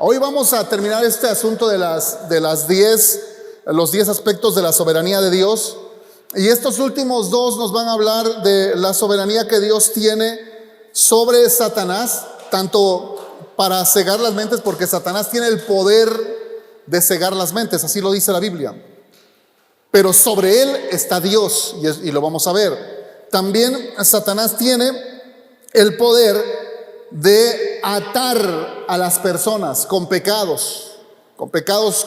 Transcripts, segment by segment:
Hoy vamos a terminar este asunto de los 10 aspectos de la soberanía de Dios. Y estos últimos dos nos van a hablar de la soberanía que Dios tiene sobre Satanás, tanto para cegar las mentes, porque Satanás tiene el poder de cegar las mentes, así lo dice la Biblia. Pero sobre él está Dios, y lo vamos a ver. También Satanás tiene el poder de atar a las personas con pecados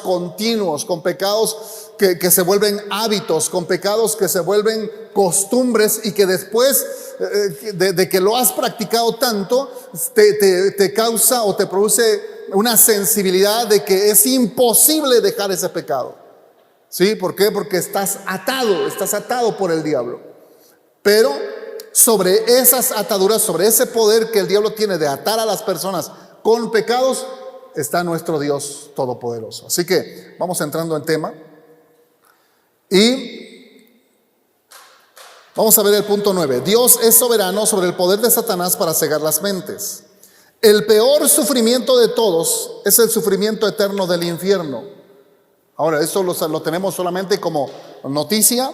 continuos, con pecados que se vuelven hábitos, con pecados que se vuelven costumbres, y que después de que lo has practicado tanto, te causa o te produce una sensibilidad de que es imposible dejar ese pecado. ¿Sí? ¿Por qué? Porque estás atado por el diablo. Pero sobre esas ataduras, sobre ese poder que el diablo tiene de atar a las personas con pecados, está nuestro Dios todopoderoso. Así que vamos entrando en tema y vamos a ver el punto 9. Dios es soberano sobre el poder de Satanás para cegar las mentes. El peor sufrimiento de todos es el sufrimiento eterno del infierno. Ahora, esto lo tenemos solamente como noticia,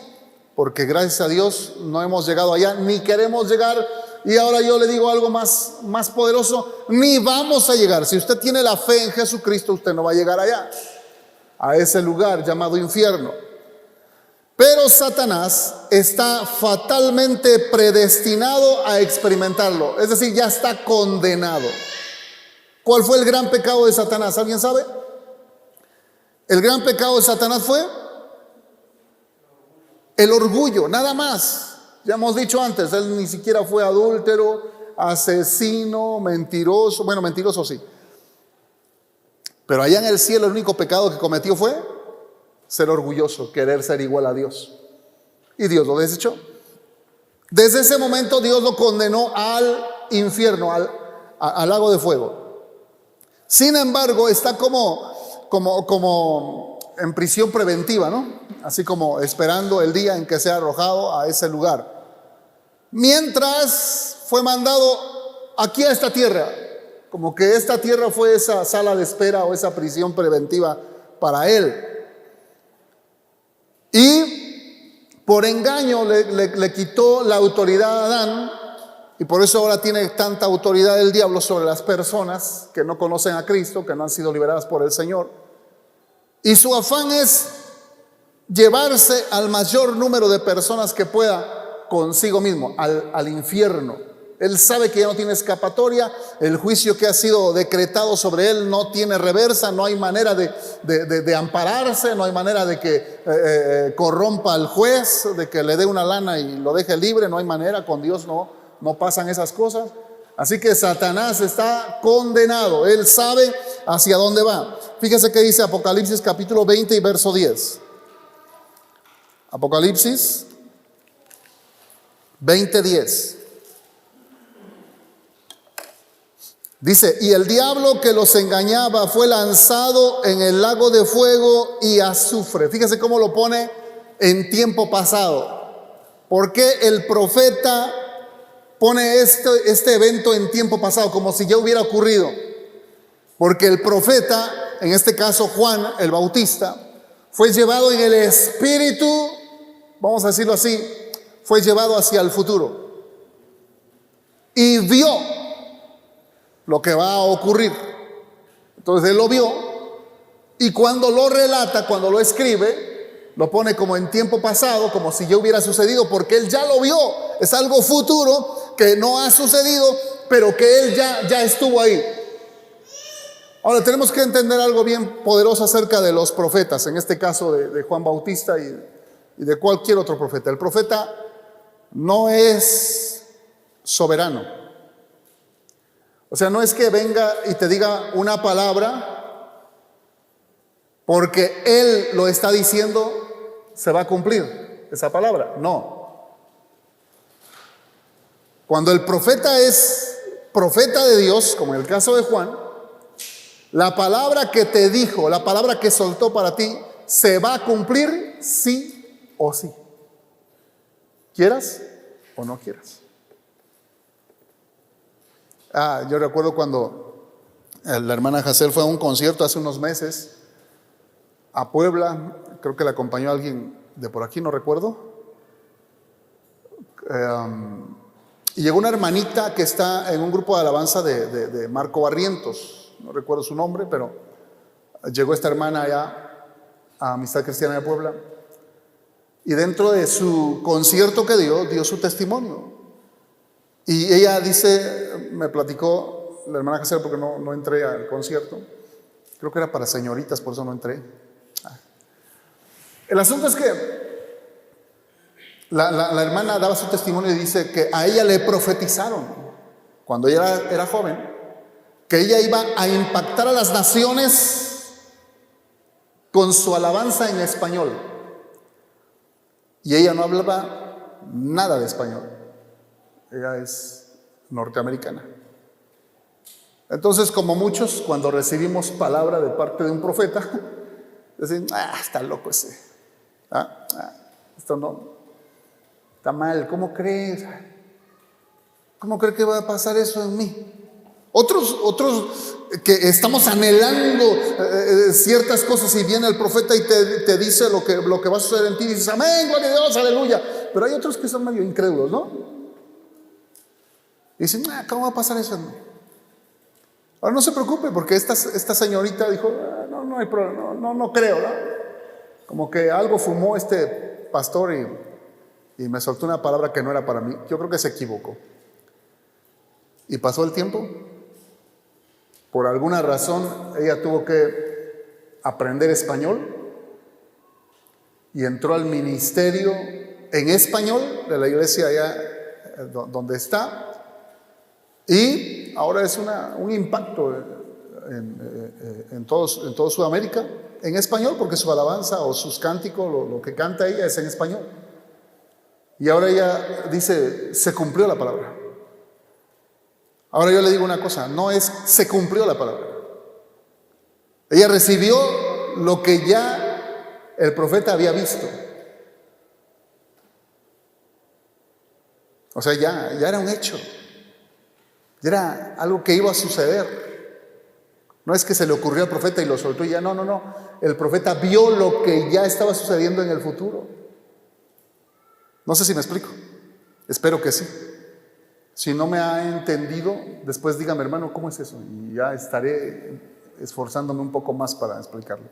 porque gracias a Dios no hemos llegado allá, ni queremos llegar. Y ahora yo le digo algo más poderoso: ni vamos a llegar. Si usted tiene la fe en Jesucristo, usted no va a llegar allá, a ese lugar llamado infierno. Pero Satanás está fatalmente predestinado a experimentarlo, es decir, ya está condenado. ¿Cuál fue el gran pecado de Satanás? ¿Alguien sabe? El gran pecado de Satanás fue el orgullo, nada más. Ya hemos dicho antes, él ni siquiera fue adúltero, asesino, mentiroso. Bueno, mentiroso sí. Pero allá en el cielo el único pecado que cometió fue ser orgulloso, querer ser igual a Dios. Y Dios lo desechó. Desde ese momento Dios lo condenó al infierno, al lago de fuego. Sin embargo, está como en prisión preventiva, ¿no? Así como esperando el día en que sea arrojado a ese lugar. Mientras fue mandado aquí a esta tierra, como que esta tierra fue esa sala de espera o esa prisión preventiva para él. Y por engaño le quitó la autoridad a Adán, y por eso ahora tiene tanta autoridad el diablo sobre las personas que no conocen a Cristo, que no han sido liberadas por el Señor. Y su afán es llevarse al mayor número de personas que pueda consigo mismo, al infierno. Él sabe que ya no tiene escapatoria. El juicio que ha sido decretado sobre él no tiene reversa. No hay manera de ampararse. No hay manera de que corrompa al juez, de que le dé una lana y lo deje libre. No hay manera. Con Dios no pasan esas cosas. Así que Satanás está condenado. Él sabe hacia dónde va. Fíjese que dice Apocalipsis capítulo 20 y verso 10. Apocalipsis 20:10. Dice: y el diablo que los engañaba fue lanzado en el lago de fuego y azufre. Fíjese cómo lo pone en tiempo pasado. ¿Por qué el profeta pone este evento en tiempo pasado, como si ya hubiera ocurrido? Porque el profeta, en este caso Juan el Bautista, fue llevado en el espíritu, vamos a decirlo así, fue llevado hacia el futuro y vio lo que va a ocurrir. Entonces él lo vio, y cuando lo relata, cuando lo escribe, lo pone como en tiempo pasado, como si ya hubiera sucedido, porque él ya lo vio. Es algo futuro que no ha sucedido, pero que él ya estuvo ahí. Ahora tenemos que entender algo bien poderoso acerca de los profetas, en este caso de Juan Bautista y de cualquier otro profeta. El profeta no es soberano. O sea, no es que venga y te diga una palabra porque él lo está diciendo, se va a cumplir esa palabra. No. Cuando el profeta es profeta de Dios, como en el caso de Juan, la palabra que te dijo, la palabra que soltó para ti, se va a cumplir sí o sí, quieras o no quieras. Yo recuerdo cuando La hermana Hazel fue a un concierto hace unos meses a Puebla. Creo que la acompañó alguien de por aquí, no recuerdo. Y llegó una hermanita que está en un grupo de alabanza de Marco Barrientos. No recuerdo su nombre, pero llegó esta hermana allá a Amistad Cristiana de Puebla. Y dentro de su concierto que dio su testimonio. Y ella dice, me platicó, la hermana Hazel, porque no entré al concierto. Creo que era para señoritas, por eso no entré. El asunto es que la hermana daba su testimonio y dice que a ella le profetizaron, cuando ella era joven, que ella iba a impactar a las naciones con su alabanza en español. Y ella no hablaba nada de español. Ella es norteamericana. Entonces, como muchos, cuando recibimos palabra de parte de un profeta, decimos, está loco ese. Esto no, está mal. ¿Cómo crees? ¿Cómo cree que va a pasar eso en mí? Otros que estamos anhelando ciertas cosas y viene el profeta y te dice lo que va a suceder en ti y dices, amén, gloria a Dios, aleluya. Pero hay otros que son medio incrédulos, ¿no? Y dicen, ¿cómo va a pasar eso en mí? Ahora no se preocupe, porque esta señorita dijo, no hay problema, no creo, ¿no? Como que algo fumó este pastor y me soltó una palabra que no era para mí. Yo creo que se equivocó. Y pasó el tiempo. Por alguna razón ella tuvo que aprender español y entró al ministerio en español de la iglesia allá donde está, y ahora es un impacto en todo Sudamérica en español, porque su alabanza o sus cánticos, lo que canta ella es en español. Y ahora ella dice, se cumplió la palabra. Ahora yo le digo una cosa, no es se cumplió la palabra. Ella recibió lo que ya el profeta había visto. O sea, ya era un hecho. Ya era algo que iba a suceder. No es que se le ocurrió al profeta y lo soltó y ya, no. El profeta vio lo que ya estaba sucediendo en el futuro. No sé si me explico. Espero que sí. Si no me ha entendido, después dígame, hermano, ¿cómo es eso? Y ya estaré esforzándome un poco más para explicarlo.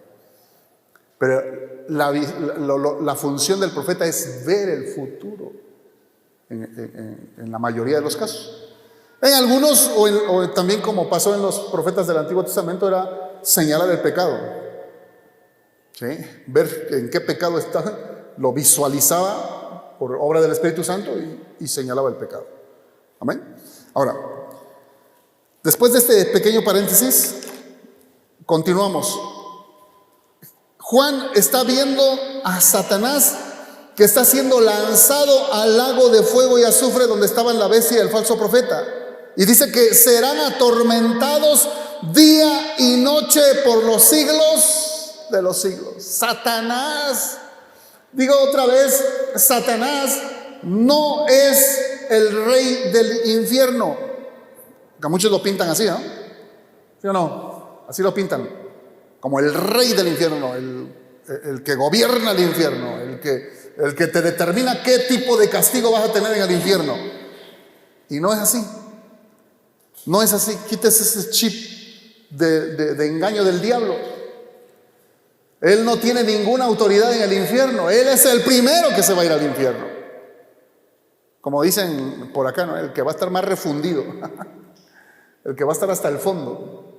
Pero la función del profeta es ver el futuro en la mayoría de los casos. En algunos, o también como pasó en los profetas del Antiguo Testamento, era señalar el pecado. ¿Sí? Ver en qué pecado está, lo visualizaba por obra del Espíritu Santo y señalaba el pecado. Amén. Ahora, después de este pequeño paréntesis, continuamos. Juan está viendo a Satanás que está siendo lanzado al lago de fuego y azufre donde estaban la bestia y el falso profeta. Y dice que serán atormentados día y noche por los siglos de los siglos. Satanás, digo otra vez, Satanás no es el rey del infierno, que muchos lo pintan así, ¿no? ¿Sí o no? Así lo pintan, como el rey del infierno, el que gobierna el infierno, el que te determina qué tipo de castigo vas a tener en el infierno. Y no es así. No es así. Quítese ese chip de engaño del diablo. Él no tiene ninguna autoridad en el infierno. Él es el primero que se va a ir al infierno. Como dicen por acá, ¿no? El que va a estar más refundido. El que va a estar hasta el fondo.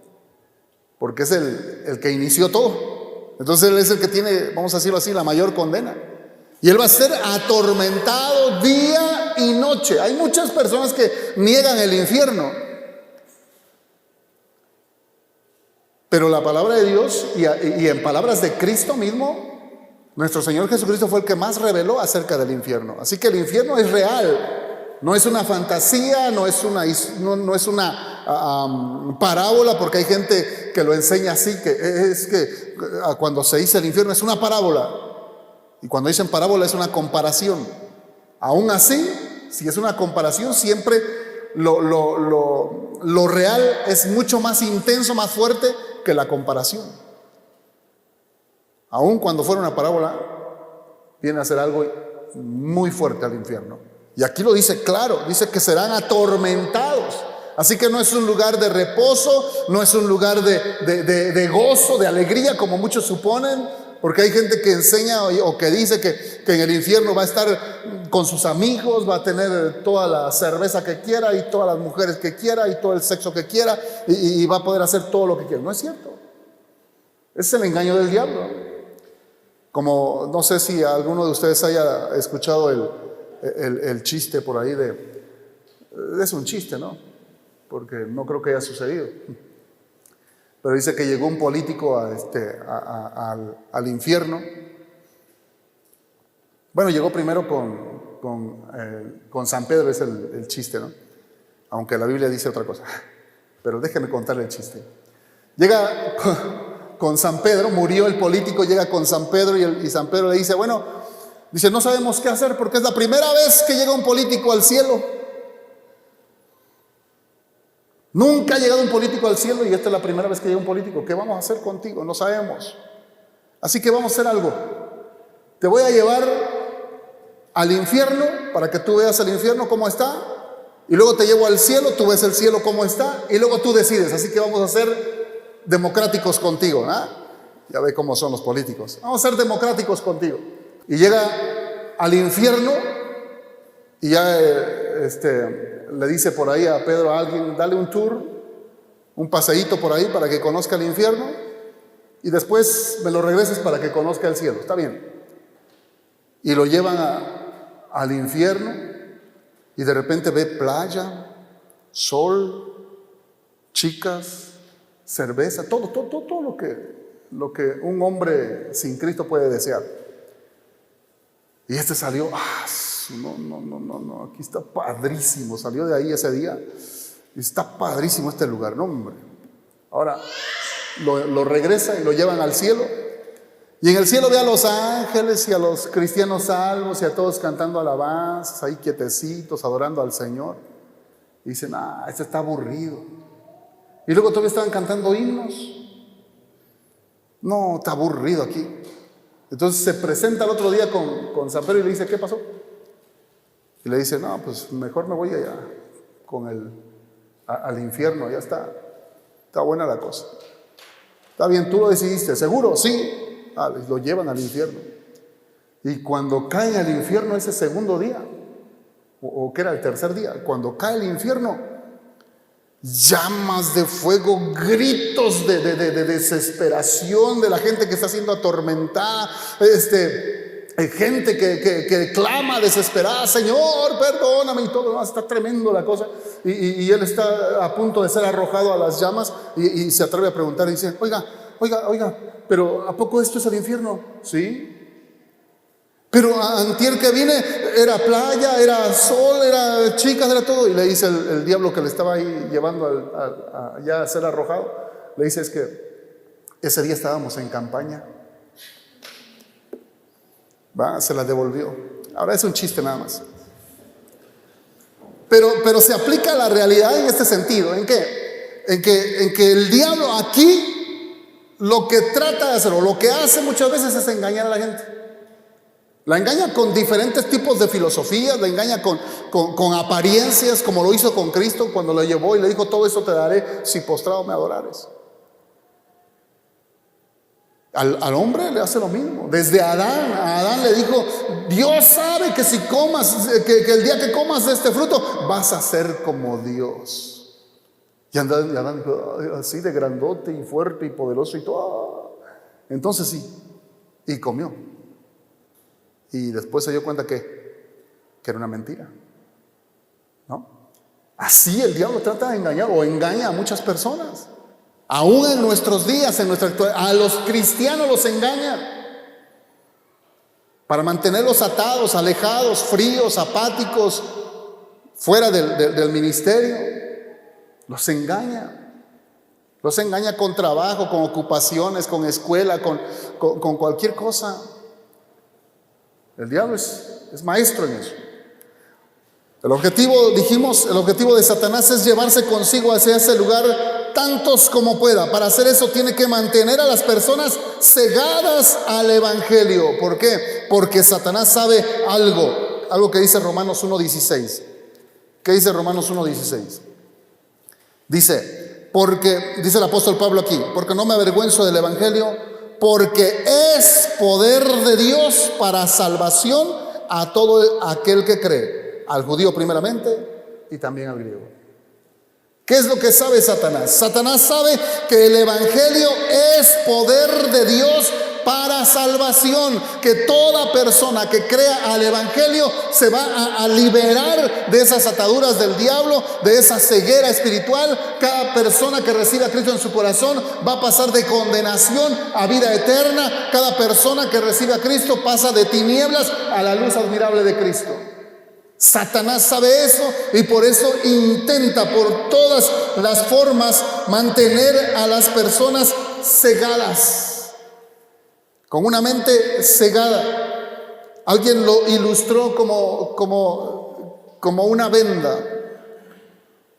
Porque es el que inició todo. Entonces él es el que tiene, vamos a decirlo así, la mayor condena. Y él va a ser atormentado día y noche. Hay muchas personas que niegan el infierno. Pero la palabra de Dios y en palabras de Cristo mismo, nuestro Señor Jesucristo fue el que más reveló acerca del infierno. Así que el infierno es real. No es una fantasía, no es una parábola, porque hay gente que lo enseña así, que es que cuando se dice el infierno es una parábola. Y cuando dicen parábola es una comparación. Aún así, si es una comparación, siempre lo lo real es mucho más intenso, más fuerte que la comparación. Aun cuando fuera una parábola, viene a ser algo muy fuerte al infierno. Y aquí lo dice claro, dice que serán atormentados. Así que no es un lugar de reposo, no es un lugar de gozo, de alegría, como muchos suponen, porque hay gente que enseña o que dice que en el infierno va a estar con sus amigos, va a tener toda la cerveza que quiera y todas las mujeres que quiera y todo el sexo que quiera y va a poder hacer todo lo que quiera. No es cierto. Ese es el engaño del diablo. Como no sé si alguno de ustedes haya escuchado el chiste por ahí es un chiste, ¿no? Porque no creo que haya sucedido. Pero dice que llegó un político al infierno. Bueno, llegó primero con San Pedro, es el chiste, ¿no? Aunque la Biblia dice otra cosa. Pero déjeme contarle el chiste. Llega con San Pedro, murió el político, llega con San Pedro y San Pedro le dice, bueno, dice, no sabemos qué hacer porque es la primera vez que llega un político al cielo. Nunca ha llegado un político al cielo y esta es la primera vez que llega un político. ¿Qué vamos a hacer contigo? No sabemos. Así que vamos a hacer algo. Te voy a llevar al infierno para que tú veas el infierno cómo está. Y luego te llevo al cielo, tú ves el cielo cómo está. Y luego tú decides. Así que vamos a ser democráticos contigo, ¿no? Ya ve cómo son los políticos. Vamos a ser democráticos contigo. Y llega al infierno y ya le dice por ahí a Pedro a alguien, dale un tour, un paseíto por ahí para que conozca el infierno y después me lo regreses para que conozca el cielo. Está bien. Y lo llevan al infierno y de repente ve playa, sol, chicas, cerveza, todo lo que un hombre sin Cristo puede desear. Y salió, no, aquí está padrísimo, salió de ahí ese día, está padrísimo este lugar, no hombre. Ahora lo regresa y lo llevan al cielo, y en el cielo ve a los ángeles y a los cristianos salvos y a todos cantando alabanzas, ahí quietecitos, adorando al Señor, y dicen, este está aburrido, y luego todavía estaban cantando himnos, no, está aburrido aquí. Entonces se presenta el otro día con San Pedro y le dice, ¿qué pasó? Y le dice, no, pues mejor me voy allá al infierno, ya está buena la cosa. Está bien, tú lo decidiste, ¿seguro? Sí. Lo llevan al infierno. Y cuando caen al infierno ese segundo día, o que era el tercer día, cuando cae el infierno, llamas de fuego, gritos de desesperación de la gente que está siendo atormentada, gente que clama desesperada, Señor, perdóname, y todo, está tremendo la cosa, y él está a punto de ser arrojado a las llamas, y se atreve a preguntar y dice, oiga, pero ¿a poco esto es el infierno? Sí. Pero antier que vine era playa, era sol, era chicas, era todo. Y le dice el diablo que le estaba ahí llevando ya a ser arrojado, le dice, es que ese día estábamos en campaña. Se la devolvió. Ahora es un chiste nada más. Pero se aplica a la realidad en este sentido. ¿En qué? En que el diablo aquí lo que trata de hacer o lo que hace muchas veces es engañar a la gente. La engaña con diferentes tipos de filosofías, la engaña con apariencias, como lo hizo con Cristo cuando lo llevó y le dijo, todo eso te daré si postrado me adorares. Al hombre le hace lo mismo. Desde a Adán le dijo, Dios sabe que si comas, que el día que comas de este fruto vas a ser como Dios. Y Adán dijo, así de grandote y fuerte y poderoso y todo. Entonces sí, y comió. Y después se dio cuenta que era una mentira, ¿no? Así el diablo trata de engañar o engaña a muchas personas. Aún en nuestros días, en nuestra actualidad, a los cristianos los engañan para mantenerlos atados, alejados, fríos, apáticos, fuera del ministerio. Los engaña con trabajo, con ocupaciones, con escuela, con cualquier cosa. El diablo es maestro en eso. El objetivo, dijimos, el objetivo de Satanás es llevarse consigo hacia ese lugar tantos como pueda. Para hacer eso tiene que mantener a las personas cegadas al evangelio. ¿Por qué? Porque Satanás sabe algo que dice Romanos 1:16. ¿Qué dice Romanos 1:16? Dice el apóstol Pablo aquí, porque no me avergüenzo del evangelio, porque es poder de Dios para salvación a todo aquel que cree, al judío primeramente y también al griego. ¿Qué es lo que sabe Satanás? Satanás sabe que el evangelio es poder de Dios para salvación, que toda persona que crea al evangelio se va a liberar de esas ataduras del diablo, de esa ceguera espiritual. Cada persona que reciba a Cristo en su corazón va a pasar de condenación a vida eterna. Cada persona que recibe a Cristo pasa de tinieblas a la luz admirable de Cristo. Satanás sabe eso y por eso intenta por todas las formas mantener a las personas cegadas, con una mente cegada. Alguien lo ilustró como una venda,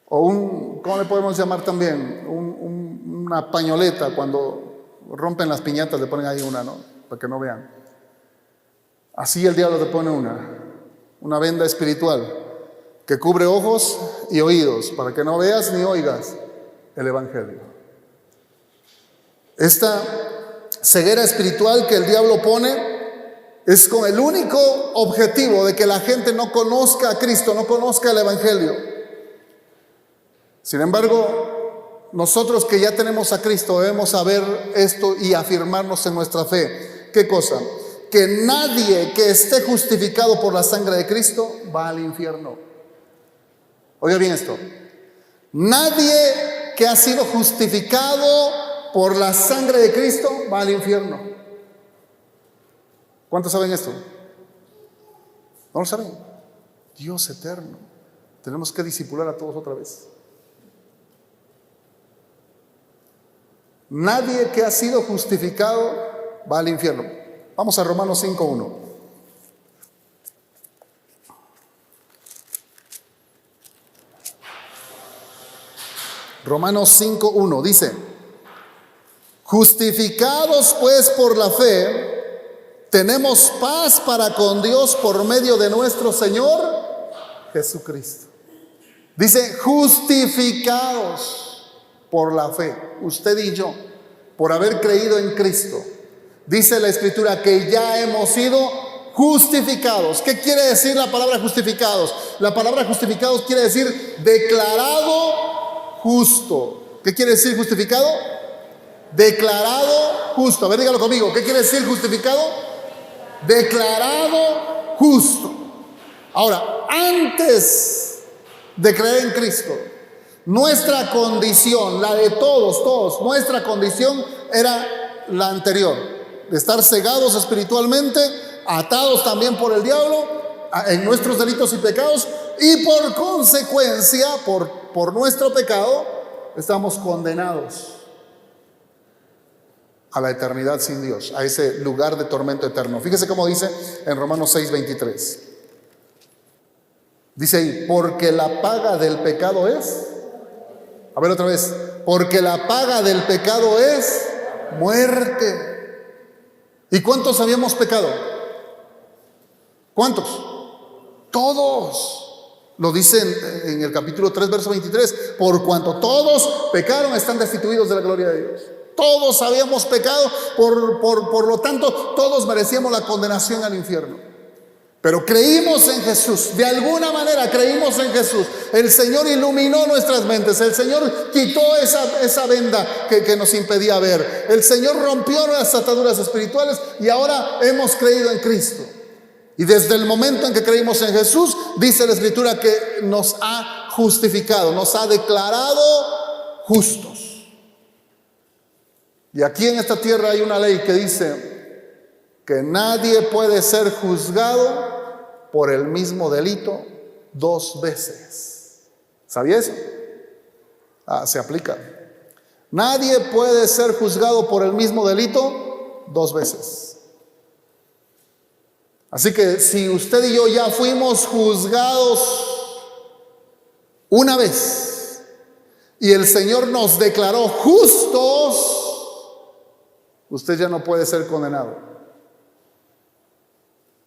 o ¿cómo le podemos llamar también? Una pañoleta. Cuando rompen las piñatas le ponen ahí una, ¿no? Para que no vean. Así el diablo te pone una venda espiritual que cubre ojos y oídos para que no veas ni oigas el evangelio. Esta ceguera espiritual que el diablo pone es con el único objetivo de que la gente no conozca a Cristo, no conozca el evangelio. Sin embargo, nosotros que ya tenemos a Cristo debemos saber esto y afirmarnos en nuestra fe. ¿Qué cosa? Que nadie que esté justificado por la sangre de Cristo va al infierno. Oiga bien esto. Nadie que ha sido justificado por la sangre de Cristo va al infierno. ¿Cuántos saben esto? ¿No lo saben? Dios eterno. Tenemos que discipular a todos otra vez. Nadie que ha sido justificado va al infierno. Vamos a Romanos 5:1. Romanos 5:1 dice: justificados pues por la fe, tenemos paz para con Dios por medio de nuestro Señor Jesucristo. Dice justificados por la fe, usted y yo, por haber creído en Cristo. Dice la Escritura que ya hemos sido justificados. ¿Qué quiere decir la palabra justificados? La palabra justificados quiere decir declarado justo. ¿Qué quiere decir justificado? Declarado justo. A ver, dígalo conmigo. ¿Qué quiere decir justificado? Declarado justo. Ahora, antes de creer en Cristo, nuestra condición, la de todos, nuestra condición era la anterior, de estar cegados espiritualmente, atados también por el diablo en nuestros delitos y pecados, y por consecuencia, por nuestro pecado, estamos condenados a la eternidad sin Dios, a ese lugar de tormento eterno. Fíjese cómo dice en Romanos 6:23. Dice ahí, porque la paga del pecado es, a ver otra vez, porque la paga del pecado es muerte. ¿Y cuántos habíamos pecado? ¿Cuántos? Todos. Lo dice en el capítulo 3, verso 23. Por cuanto todos pecaron, están destituidos de la gloria de Dios. Todos habíamos pecado, por lo tanto, todos merecíamos la condenación al infierno. Pero creímos en Jesús, de alguna manera creímos en Jesús. El Señor iluminó nuestras mentes, el Señor quitó esa venda que nos impedía ver. El Señor rompió las ataduras espirituales y ahora hemos creído en Cristo. Y desde el momento en que creímos en Jesús, dice la Escritura que nos ha justificado, nos ha declarado justos. Y aquí en esta tierra hay una ley que dice que nadie puede ser juzgado por el mismo delito 2 veces. ¿Sabía eso? Se aplica. Nadie puede ser juzgado por el mismo delito 2 veces. Así que si usted y yo ya fuimos juzgados una vez, y el Señor nos declaró justos, usted ya no puede ser condenado.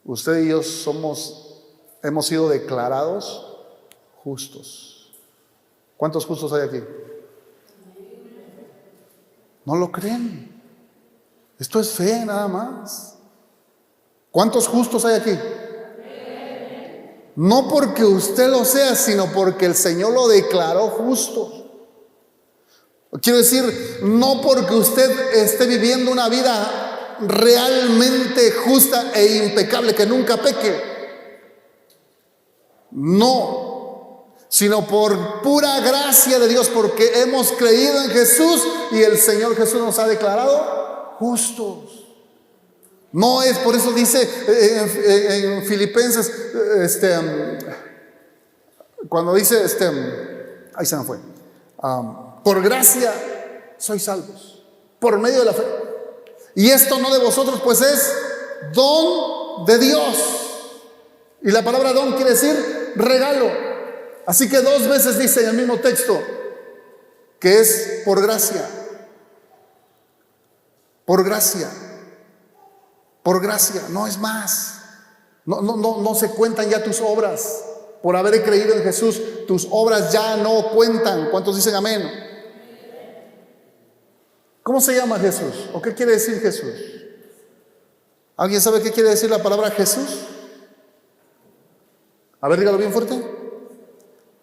Usted y yo hemos sido declarados justos. ¿Cuántos justos hay aquí? ¿No lo creen? Esto es fe nada más. ¿Cuántos justos hay aquí? No porque usted lo sea, sino porque el Señor lo declaró justo. Quiero decir, no porque usted esté viviendo una vida realmente justa e impecable, que nunca peque. No, sino por pura gracia de Dios, porque hemos creído en Jesús y el Señor Jesús nos ha declarado justos. No es, por eso dice en Filipenses, cuando dice, ahí se me fue, por gracia sois salvos, por medio de la fe. Y esto no de vosotros, pues es don de Dios. Y la palabra don quiere decir regalo. Así que 2 veces dice en el mismo texto que es por gracia. Por gracia. Por gracia, no es más. No se cuentan ya tus obras. Por haber creído en Jesús, tus obras ya no cuentan. ¿Cuántos dicen amén? ¿Cómo se llama Jesús? ¿O qué quiere decir Jesús? ¿Alguien sabe qué quiere decir la palabra Jesús? A ver, dígalo bien fuerte.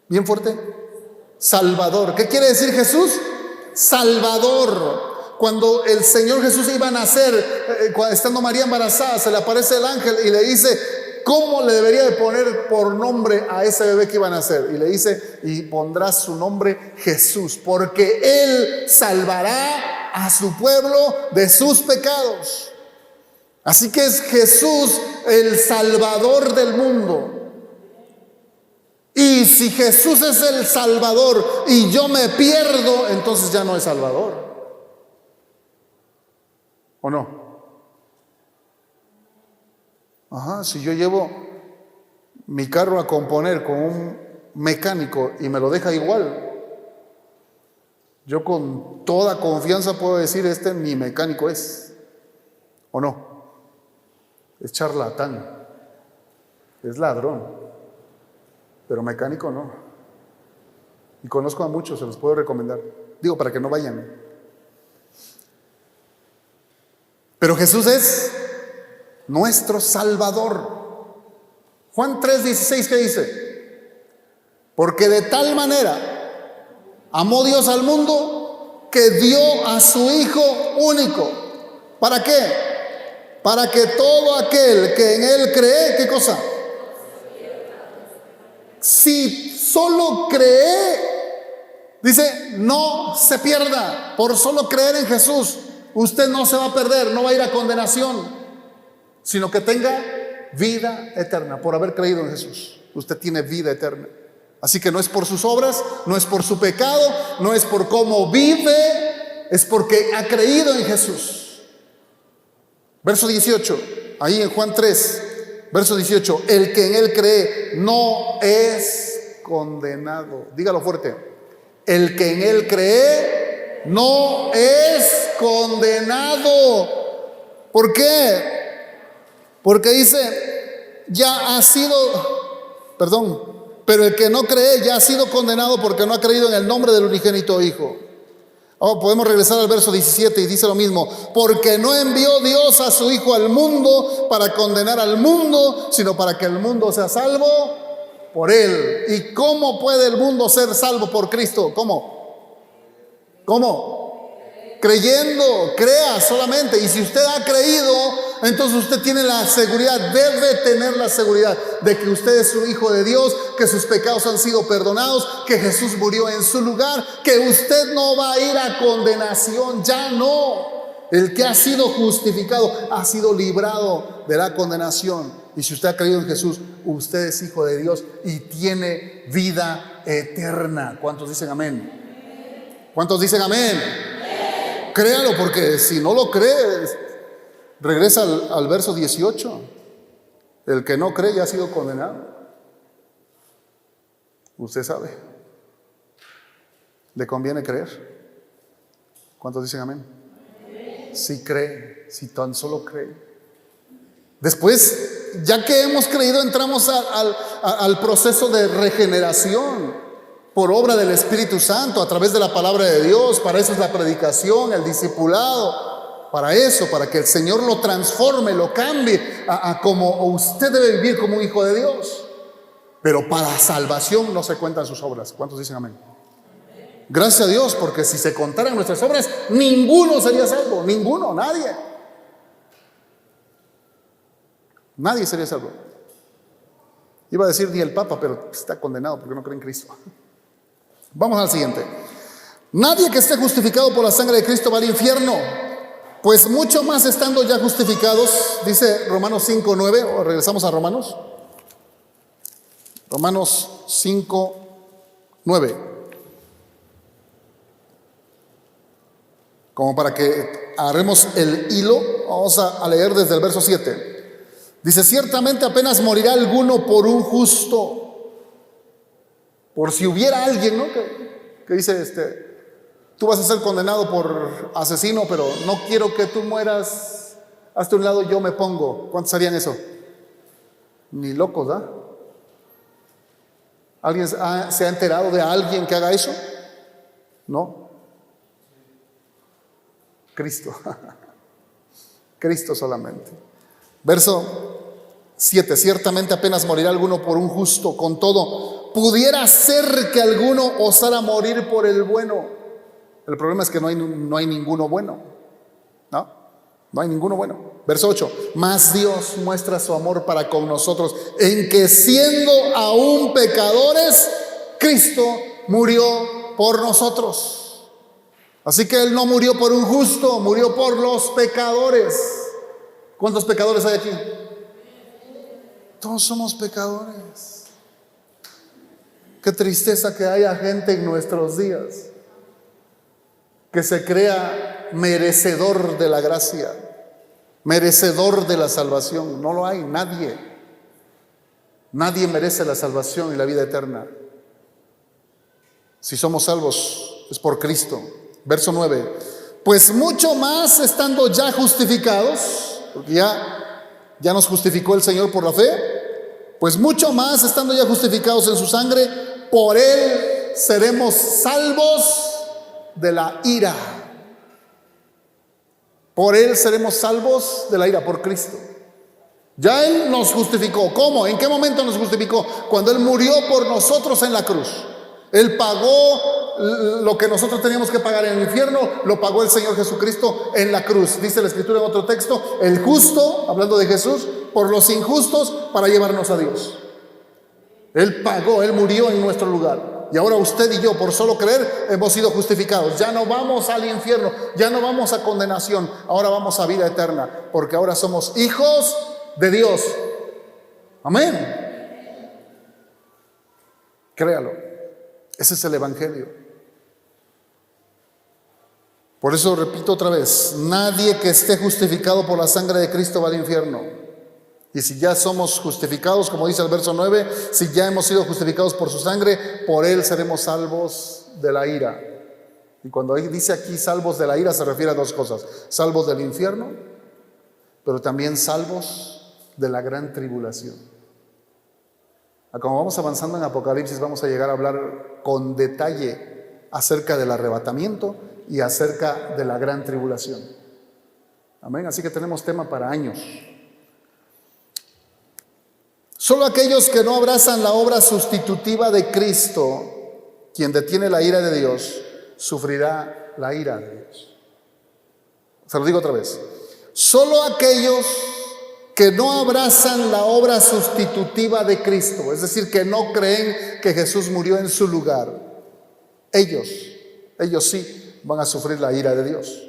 Bien fuerte. Salvador. ¿Qué quiere decir Jesús? Salvador. Cuando el Señor Jesús iba a nacer, estando María embarazada, se le aparece el ángel y le dice, ¿cómo le debería de poner por nombre a ese bebé que iba a nacer? Y le dice, y pondrás su nombre Jesús, porque Él salvará a su pueblo de sus pecados. Así que es Jesús el Salvador del mundo. Y si Jesús es el Salvador y yo me pierdo, entonces ya no es Salvador. ¿O no? Ajá, si yo llevo mi carro a componer con un mecánico y me lo deja igual, yo con toda confianza puedo decir, ni mecánico es. ¿O no? Es charlatán, es ladrón, pero mecánico no. Y conozco a muchos, se los puedo recomendar. Digo, para que no vayan. Pero Jesús es nuestro Salvador. Juan 3:16, ¿qué dice? Porque de tal manera amó Dios al mundo que dio a su Hijo único. ¿Para qué? Para que todo aquel que en Él cree, ¿qué cosa? Si solo cree, dice, no se pierda. Por solo creer en Jesús, usted no se va a perder, no va a ir a condenación, sino que tenga vida eterna por haber creído en Jesús. Usted tiene vida eterna. Así que no es por sus obras, no es por su pecado, no es por cómo vive, es porque ha creído en Jesús. Verso 18, ahí en Juan 3, verso 18, el que en Él cree no es condenado. Dígalo fuerte. El que en Él cree no es condenado. ¿Por qué? Porque dice, pero el que no cree ya ha sido condenado porque no ha creído en el nombre del unigénito Hijo. Podemos regresar al verso 17 y dice lo mismo, porque no envió Dios a su Hijo al mundo para condenar al mundo, sino para que el mundo sea salvo por Él. ¿Y cómo puede el mundo ser salvo por Cristo? ¿Cómo? Creyendo, crea solamente. Y si usted ha creído, entonces usted tiene la seguridad, debe tener la seguridad de que usted es un hijo de Dios, que sus pecados han sido perdonados, que Jesús murió en su lugar, que usted no va a ir a condenación, ya no. El que ha sido justificado ha sido librado de la condenación. Y si usted ha creído en Jesús, usted es hijo de Dios y tiene vida eterna. ¿Cuántos dicen amén? ¿Cuántos dicen amén? Créalo, porque si no lo crees, regresa al verso 18. El que no cree ya ha sido condenado. Usted sabe. ¿Le conviene creer? ¿Cuántos dicen amén? Si cree, si tan solo cree. Después, ya que hemos creído, entramos al proceso de regeneración por obra del Espíritu Santo, a través de la palabra de Dios. Para eso es la predicación, el discipulado, para eso, para que el Señor lo transforme, lo cambie a como usted debe vivir como un hijo de Dios. Pero para salvación no se cuentan sus obras. ¿Cuántos dicen amén? Gracias a Dios, porque si se contaran nuestras obras, ninguno sería salvo, ninguno, nadie. Nadie sería salvo. Iba a decir ni el Papa, pero está condenado porque no cree en Cristo. Vamos al siguiente. Nadie que esté justificado por la sangre de Cristo va al infierno, pues mucho más estando ya justificados, dice Romanos 5:9, o regresamos a Romanos 5:9. Como para que agarremos el hilo, vamos a leer desde el verso 7. Dice: ciertamente apenas morirá alguno por un justo. Por si hubiera alguien, ¿no? que dice, tú vas a ser condenado por asesino, pero no quiero que tú mueras, hazte un lado, yo me pongo. ¿Cuántos harían eso? Ni locos, ¿ah? ¿Alguien se ha enterado de alguien que haga eso? No. Cristo. Cristo solamente. Verso 7. Ciertamente apenas morirá alguno por un justo, con todo pudiera ser que alguno osara morir por el bueno. El problema es que no hay ninguno bueno, ¿no? No hay ninguno bueno. Verso 8. Mas Dios muestra su amor para con nosotros, en que siendo aún pecadores, Cristo murió por nosotros. Así que Él no murió por un justo, murió por los pecadores. ¿Cuántos pecadores hay aquí? Todos somos pecadores. Qué tristeza que haya gente en nuestros días que se crea merecedor de la gracia, merecedor de la salvación. No lo hay, nadie. Nadie merece la salvación y la vida eterna. Si somos salvos es por Cristo. Verso 9. Pues mucho más estando ya justificados, porque ya nos justificó el Señor por la fe, pues mucho más estando ya justificados en su sangre, por Él seremos salvos de la ira. Por Él seremos salvos de la ira, por Cristo. Ya Él nos justificó. ¿Cómo? ¿En qué momento nos justificó? Cuando Él murió por nosotros en la cruz. Él pagó lo que nosotros teníamos que pagar en el infierno, lo pagó el Señor Jesucristo en la cruz. Dice la Escritura en otro texto: el justo, hablando de Jesús, por los injustos para llevarnos a Dios. Él pagó, Él murió en nuestro lugar. Y ahora usted y yo, por solo creer, hemos sido justificados. Ya no vamos al infierno, ya no vamos a condenación, ahora vamos a vida eterna, porque ahora somos hijos de Dios. Amén. Créalo. Ese es el Evangelio. Por eso repito otra vez: nadie que esté justificado por la sangre de Cristo va al infierno. Y si ya somos justificados, como dice el verso 9, si ya hemos sido justificados por su sangre, por Él seremos salvos de la ira. Y cuando dice aquí salvos de la ira, se refiere a dos cosas: salvos del infierno, pero también salvos de la gran tribulación. Como vamos avanzando en Apocalipsis, vamos a llegar a hablar con detalle acerca del arrebatamiento y acerca de la gran tribulación. Amén. Así que tenemos tema para años. Solo aquellos que no abrazan la obra sustitutiva de Cristo, quien detiene la ira de Dios, sufrirá la ira de Dios. Se lo digo otra vez: solo aquellos que no abrazan la obra sustitutiva de Cristo, es decir, que no creen que Jesús murió en su lugar, ellos sí van a sufrir la ira de Dios.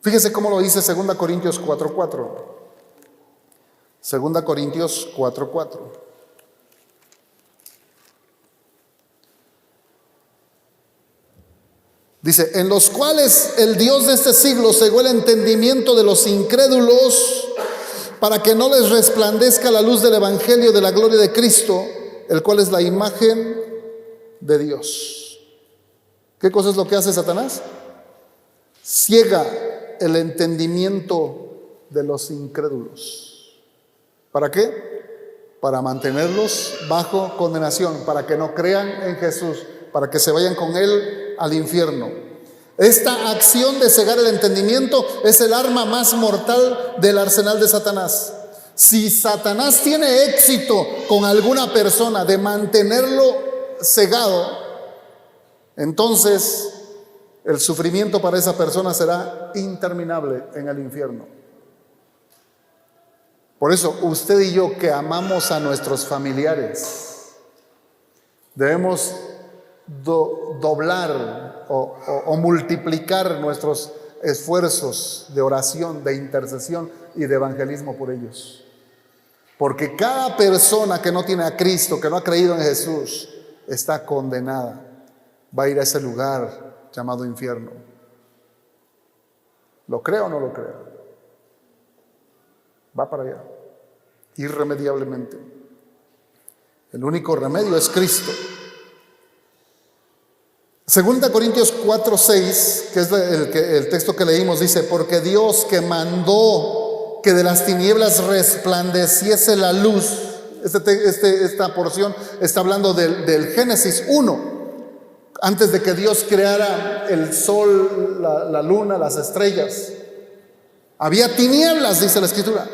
Fíjese cómo lo dice 2 Corintios 4:4. 2 Corintios 4:4. Dice: en los cuales el Dios de este siglo cegó el entendimiento de los incrédulos, para que no les resplandezca la luz del evangelio de la gloria de Cristo, el cual es la imagen de Dios. ¿Qué cosa es lo que hace Satanás? Ciega el entendimiento de los incrédulos. ¿Para qué? Para mantenerlos bajo condenación, para que no crean en Jesús, para que se vayan con Él al infierno. Esta acción de cegar el entendimiento es el arma más mortal del arsenal de Satanás. Si Satanás tiene éxito con alguna persona de mantenerlo cegado, entonces el sufrimiento para esa persona será interminable en el infierno. Por eso, usted y yo que amamos a nuestros familiares, debemos doblar o multiplicar nuestros esfuerzos de oración, de intercesión y de evangelismo por ellos. Porque cada persona que no tiene a Cristo, que no ha creído en Jesús, está condenada. Va a ir a ese lugar llamado infierno. ¿Lo creo o no lo creo? Va para allá, irremediablemente. El único remedio es Cristo. 2 Corintios 4:6, que es el texto que leímos, dice: porque Dios, que mandó que de las tinieblas resplandeciese la luz. Esta porción está hablando del Génesis 1. Antes de que Dios creara el sol, la luna, las estrellas, había tinieblas, dice la Escritura.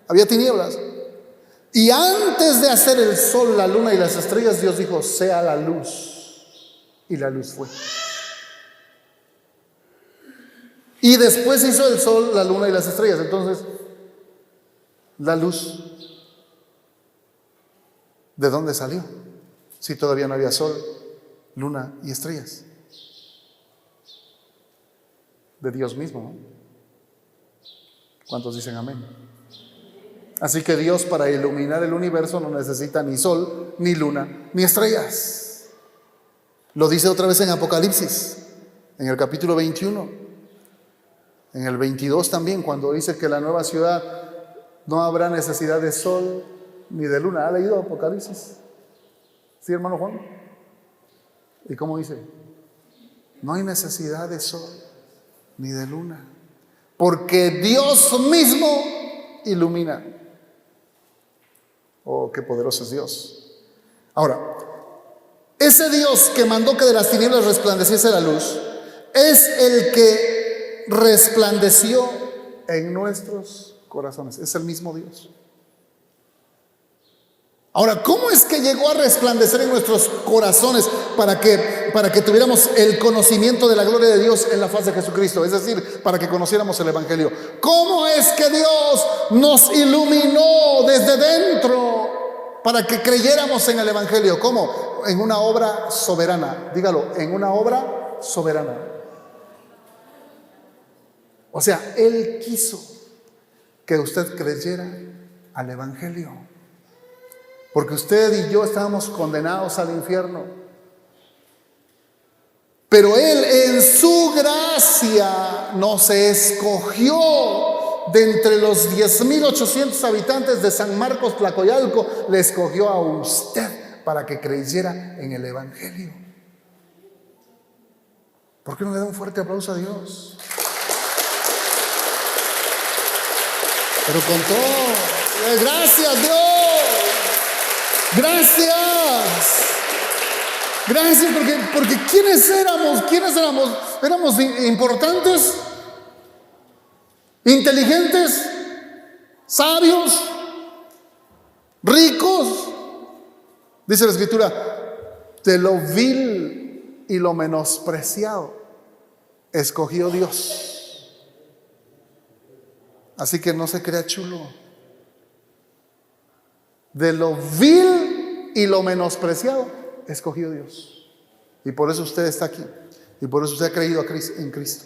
Había tinieblas. Y antes de hacer el sol, la luna y las estrellas, Dios dijo: sea la luz. Y la luz fue. Y después hizo el sol, la luna y las estrellas. Entonces, la luz, ¿de dónde salió? Si todavía no había sol, luna y estrellas. De Dios mismo, ¿no? ¿Cuántos dicen amén? Así que Dios, para iluminar el universo, no necesita ni sol, ni luna, ni estrellas. Lo dice otra vez en Apocalipsis, en el capítulo 21, en el 22 también, cuando dice que la nueva ciudad no habrá necesidad de sol ni de luna. ¿Ha leído Apocalipsis? ¿Sí, hermano Juan? ¿Y cómo dice? No hay necesidad de sol ni de luna, porque Dios mismo ilumina. Oh, qué poderoso es Dios. Ahora, ese Dios que mandó que de las tinieblas resplandeciese la luz es el que resplandeció en nuestros corazones. Es el mismo Dios. Ahora, ¿cómo es que llegó a resplandecer en nuestros corazones para que tuviéramos el conocimiento de la gloria de Dios en la faz de Jesucristo? Es decir, para que conociéramos el Evangelio. ¿Cómo es que Dios nos iluminó desde dentro para que creyéramos en el Evangelio? ¿Cómo? En una obra soberana. Dígalo, en una obra soberana. O sea, Él quiso que usted creyera al Evangelio, porque usted y yo estábamos condenados al infierno. Pero Él en su gracia nos escogió de entre los 10,800 habitantes de San Marcos, Tlacoyalco. Le escogió a usted para que creyera en el Evangelio. ¿Por qué no le da un fuerte aplauso a Dios? Pero con todo, gracias Dios, gracias. Gracias, porque ¿quiénes éramos? Éramos importantes, inteligentes, sabios, ricos. Dice la Escritura: de lo vil y lo menospreciado escogió Dios. Así que no se crea chulo. De lo vil y lo menospreciado escogió Dios. Y por eso usted está aquí. Y por eso usted ha creído en Cristo.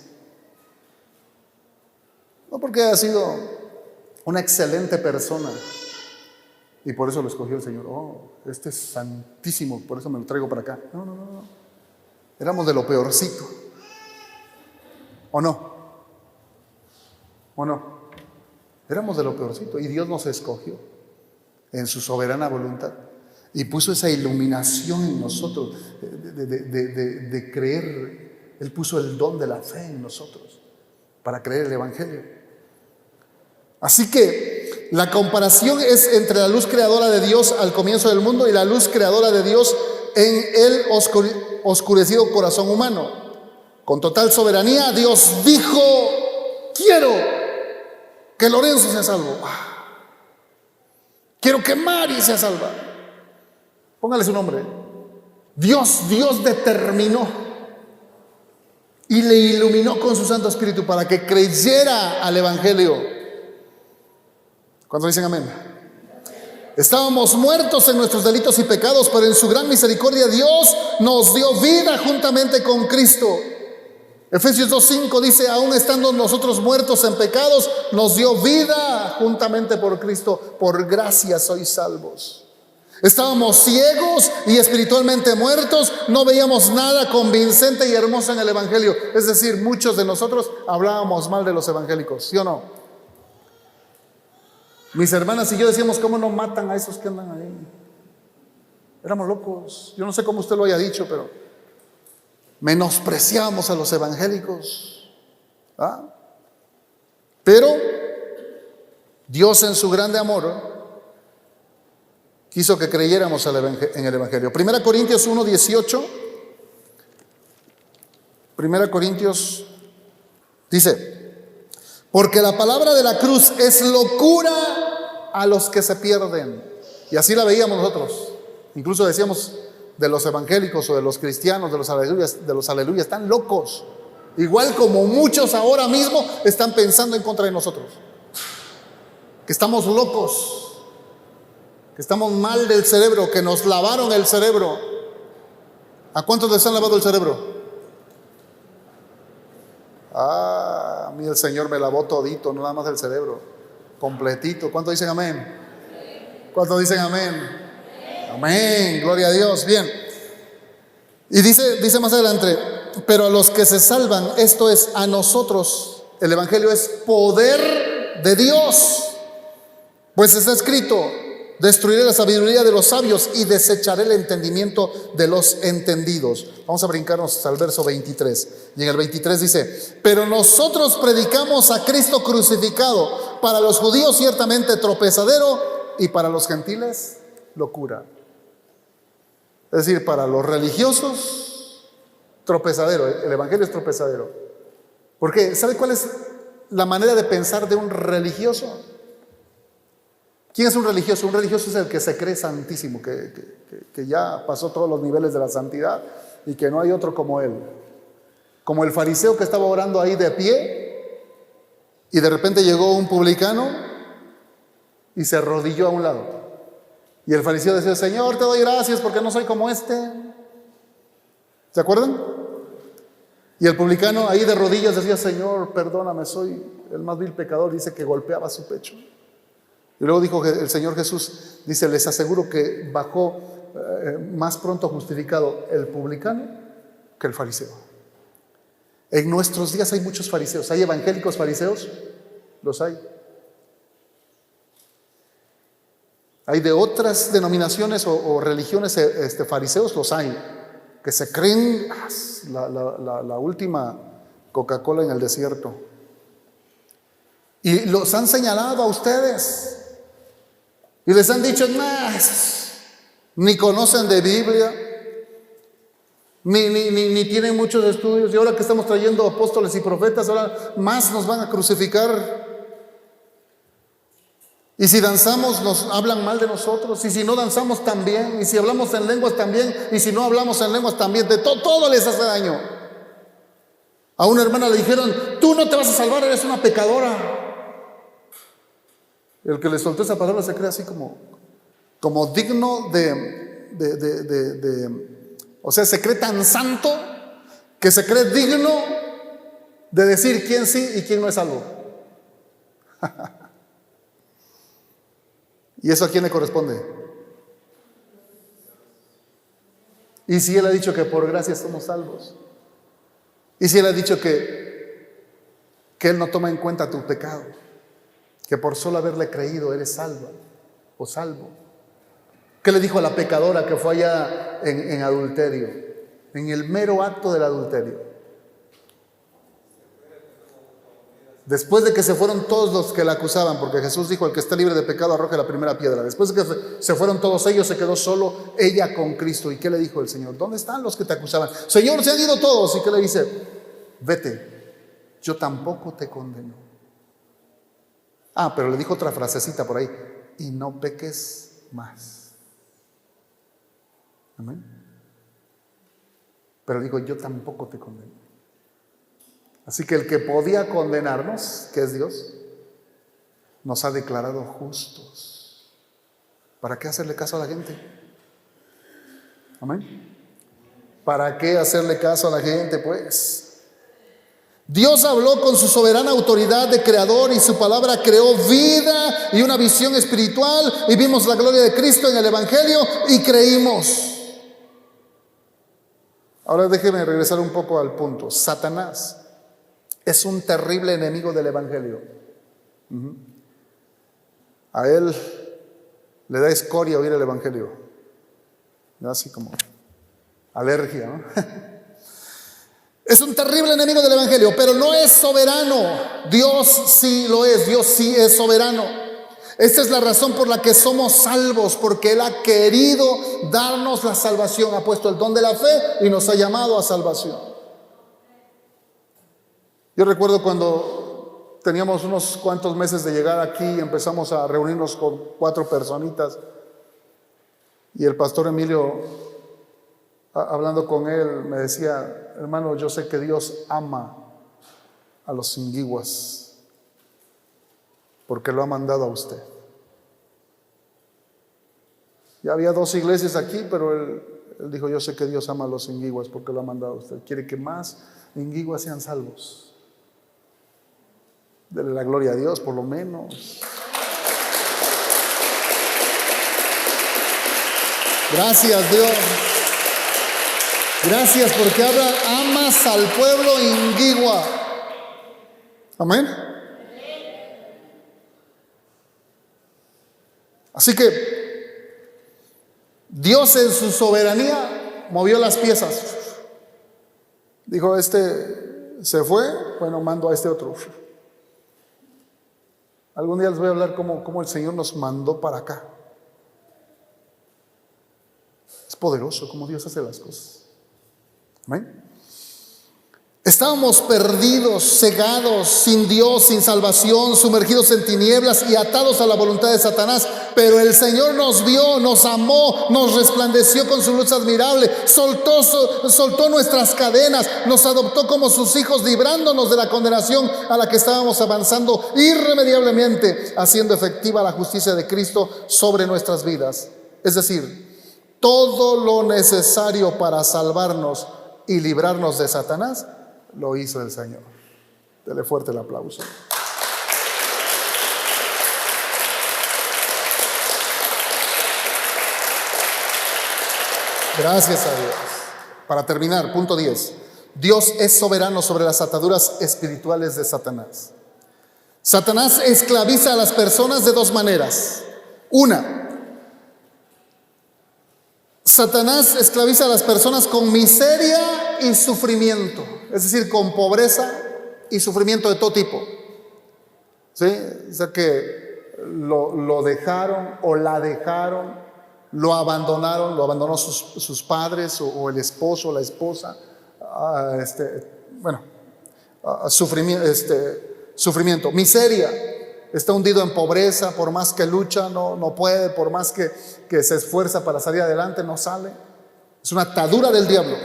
No porque haya sido una excelente persona y por eso lo escogió el Señor. Oh, este es santísimo, por eso me lo traigo para acá. No. Éramos de lo peorcito. ¿O no? ¿O no? Éramos de lo peorcito y Dios nos escogió en su soberana voluntad. Y puso esa iluminación en nosotros de creer. Él puso el don de la fe en nosotros para creer el Evangelio. Así que la comparación es entre la luz creadora de Dios al comienzo del mundo y la luz creadora de Dios en el oscurecido corazón humano. Con total soberanía, Dios dijo: quiero que Lorenzo sea salvo. Quiero que Mari sea salva. Póngale su nombre. Dios determinó y le iluminó con su Santo Espíritu para que creyera al Evangelio. ¿Cuántos dicen amén? Estábamos muertos en nuestros delitos y pecados, pero en su gran misericordia Dios nos dio vida juntamente con Cristo. Efesios 2:5 dice: aún estando nosotros muertos en pecados, nos dio vida juntamente por Cristo. Por gracia sois salvos. Estábamos ciegos y espiritualmente muertos, no veíamos nada convincente y hermoso en el Evangelio. Es decir, muchos de nosotros hablábamos mal de los evangélicos, ¿sí o no? Mis hermanas y yo decíamos: ¿cómo no matan a esos que andan ahí? Éramos locos. Yo no sé cómo usted lo haya dicho, pero menospreciamos a los evangélicos. Pero Dios, en su grande amor, quiso que creyéramos en el Evangelio. 1 Corintios 1:18. 1 Corintios dice: porque la palabra de la cruz es locura a los que se pierden. Y así la veíamos nosotros. Incluso decíamos de los evangélicos o de los cristianos, de los aleluyas, están locos. Igual como muchos ahora mismo están pensando en contra de nosotros. Que estamos locos. Que estamos mal del cerebro, que nos lavaron el cerebro. ¿A cuántos les han lavado el cerebro? A mí el Señor me lavó todito, no nada más el cerebro, completito. ¿Cuántos dicen amén? ¿Cuántos dicen amén? Amén, gloria a Dios. Bien. Y dice más adelante: pero a los que se salvan, esto es, a nosotros, el Evangelio es poder de Dios. Pues está escrito: destruiré la sabiduría de los sabios y desecharé el entendimiento de los entendidos. Vamos a brincarnos al verso 23. Y en el 23 dice: pero nosotros predicamos a Cristo crucificado, para los judíos ciertamente tropezadero y para los gentiles locura. Es decir, para los religiosos tropezadero. El Evangelio es tropezadero. ¿Por qué? ¿Sabe cuál es la manera de pensar de un religioso? ¿Quién es un religioso? Un religioso es el que se cree santísimo, que ya pasó todos los niveles de la santidad y que no hay otro como él. Como el fariseo que estaba orando ahí de pie y de repente llegó un publicano y se arrodilló a un lado. Y el fariseo decía: Señor, te doy gracias porque no soy como este. ¿Se acuerdan? Y el publicano ahí de rodillas decía: Señor, perdóname, soy el más vil pecador. Dice que golpeaba su pecho. Y luego dijo el Señor Jesús, dice: les aseguro que bajó más pronto justificado el publicano que el fariseo. En nuestros días hay muchos fariseos. ¿Hay evangélicos fariseos? Los hay. Hay de otras denominaciones o religiones fariseos, los hay, que se creen la última Coca-Cola en el desierto. Y los han señalado a ustedes. Y les han dicho: ni conocen de Biblia, ni tienen muchos estudios. Y ahora que estamos trayendo apóstoles y profetas, ahora más nos van a crucificar. Y si danzamos, nos hablan mal de nosotros. Y si no danzamos, también. Y si hablamos en lenguas, también. Y si no hablamos en lenguas, también. De todo les hace daño. A una hermana le dijeron: tú no te vas a salvar, eres una pecadora. El que le soltó esa palabra se cree así como digno o sea, se cree tan santo que se cree digno de decir quién sí y quién no es salvo. ¿Y eso a quién le corresponde? ¿Y si Él ha dicho que por gracia somos salvos? ¿Y si Él ha dicho que Él no toma en cuenta tu pecado? Que por solo haberle creído eres salvo o salvo. ¿Qué le dijo a la pecadora que fue allá en adulterio? En el mero acto del adulterio. Después de que se fueron todos los que la acusaban, porque Jesús dijo: el que esté libre de pecado arroje la primera piedra. Después de que se fueron todos ellos, se quedó solo ella con Cristo. ¿Y qué le dijo el Señor? ¿Dónde están los que te acusaban? Señor, se han ido todos. ¿Y qué le dice? Vete, yo tampoco te condeno. Pero le dijo otra frasecita por ahí: y no peques más. Amén. Pero dijo: yo tampoco te condeno. Así que el que podía condenarnos, que es Dios, nos ha declarado justos. ¿Para qué hacerle caso a la gente? Amén. ¿Para qué hacerle caso a la gente, pues? Dios habló con su soberana autoridad de creador y su palabra creó vida y una visión espiritual, y vimos la gloria de Cristo en el Evangelio y creímos. Ahora déjeme regresar un poco al punto. Satanás es un terrible enemigo del Evangelio. A él le da escoria oír el Evangelio. Así como alergia, ¿no? Es un terrible enemigo del Evangelio, pero no es soberano. Dios sí lo es, Dios sí es soberano. Esta es la razón por la que somos salvos, porque Él ha querido darnos la salvación, ha puesto el don de la fe y nos ha llamado a salvación. Yo recuerdo cuando teníamos unos cuantos meses de llegar aquí, empezamos a reunirnos con 4 personitas, y el pastor Emilio, hablando con él, me decía: hermano, yo sé que Dios ama a los singuiguas porque lo ha mandado a usted. Ya había 2 iglesias aquí, pero él dijo: yo sé que Dios ama a los singuiguas porque lo ha mandado a usted. Quiere que más singuiguas sean salvos. Dele la gloria a Dios, por lo menos. Gracias, Dios. Gracias porque amas al pueblo inguigua. Amén. Así que Dios en su soberanía movió las piezas. Dijo: este se fue, bueno, mando a este otro. Algún día les voy a hablar cómo el Señor nos mandó para acá. Es poderoso cómo Dios hace las cosas. Amén. Estábamos perdidos, cegados, sin Dios, sin salvación, sumergidos en tinieblas y atados a la voluntad de Satanás. Pero el Señor nos vio, nos amó, nos resplandeció con su luz admirable, soltó nuestras cadenas, nos adoptó como sus hijos, librándonos de la condenación a la que estábamos avanzando irremediablemente, haciendo efectiva la justicia de Cristo sobre nuestras vidas. Es decir, todo lo necesario para salvarnos y librarnos de Satanás lo hizo el Señor. Dele fuerte el aplauso. Gracias a Dios. Para terminar, punto 10. Dios es soberano sobre las ataduras espirituales de Satanás. Satanás esclaviza a las personas de 2 maneras. Una, Satanás esclaviza a las personas con miseria y sufrimiento, es decir, con pobreza y sufrimiento de todo tipo. ¿Sí? O sea que lo dejaron o la dejaron, lo abandonaron, lo abandonó sus padres o el esposo o la esposa. Sufrimiento, miseria. Está hundido en pobreza, por más que lucha no puede, por más que se esfuerza para salir adelante, no sale. Es una atadura del diablo.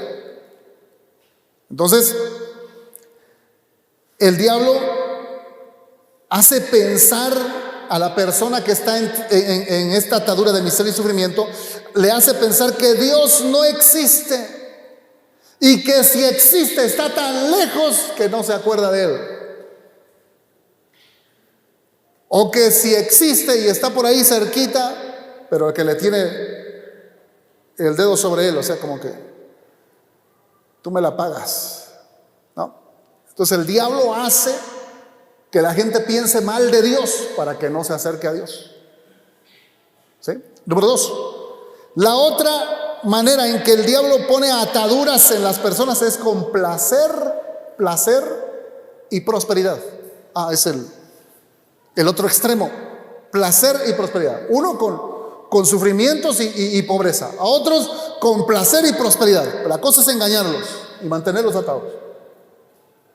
Entonces, el diablo hace pensar a la persona que está en esta atadura de miseria y sufrimiento, le hace pensar que Dios no existe, y que si existe está tan lejos que no se acuerda de él. O que si existe y está por ahí cerquita, pero que le tiene el dedo sobre él, o sea, como que tú me la pagas, ¿no? Entonces el diablo hace que la gente piense mal de Dios para que no se acerque a Dios. ¿Sí? Número 2, La otra manera en que el diablo pone ataduras en las personas es con placer y prosperidad. Es el otro extremo, placer y prosperidad. Uno con sufrimientos y pobreza, a otros con placer y prosperidad. La cosa es engañarlos y mantenerlos atados.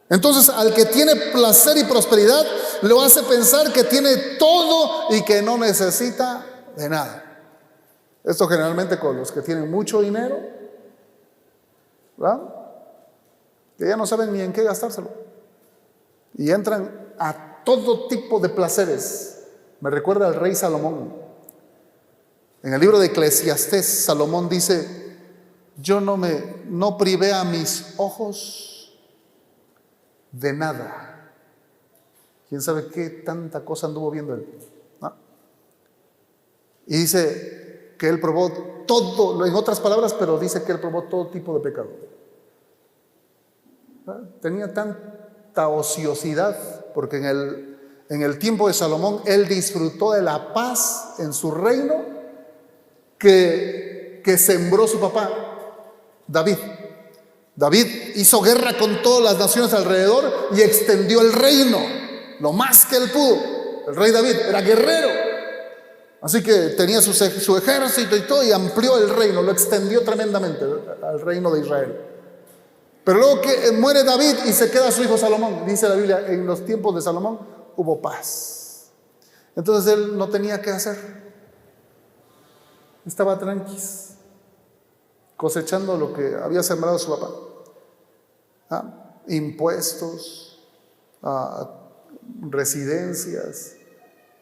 Entonces, al que tiene placer y prosperidad, lo hace pensar que tiene todo y que no necesita de nada. Esto generalmente con los que tienen mucho dinero, ¿verdad? Que ya no saben ni en qué gastárselo y entran a todo tipo de placeres. Me recuerda al rey Salomón. En el libro de Eclesiastés, Salomón dice: yo no privé a mis ojos de nada. ¿Quién sabe qué tanta cosa anduvo viendo él? ¿No? Y dice que él probó todo, en otras palabras, pero dice que él probó todo tipo de pecado. ¿No? Tenía tanta ociosidad, porque en el tiempo de Salomón él disfrutó de la paz en su reino que sembró su papá David. David hizo guerra con todas las naciones alrededor y extendió el reino lo más que él pudo. El rey David era guerrero, así que tenía su ejército y todo, y amplió el reino, lo extendió tremendamente al reino de Israel. Pero luego que muere David y se queda su hijo Salomón, dice la Biblia, en los tiempos de Salomón hubo paz. Entonces él no tenía que hacer, estaba tranquilo, cosechando lo que había sembrado su papá. Impuestos, residencias,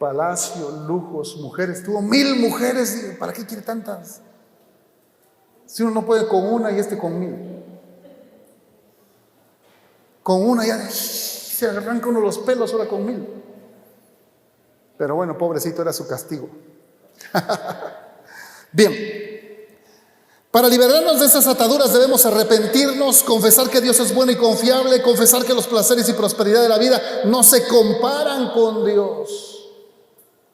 palacio, lujos, mujeres. Tuvo 1000 mujeres. ¿Para qué quiere tantas? Si uno no puede con una y con 1000. Con una ya se arranca uno los pelos, ahora con 1000. Pero bueno, pobrecito, era su castigo. Bien. Para liberarnos de esas ataduras debemos arrepentirnos, confesar que Dios es bueno y confiable, confesar que los placeres y prosperidad de la vida no se comparan con Dios.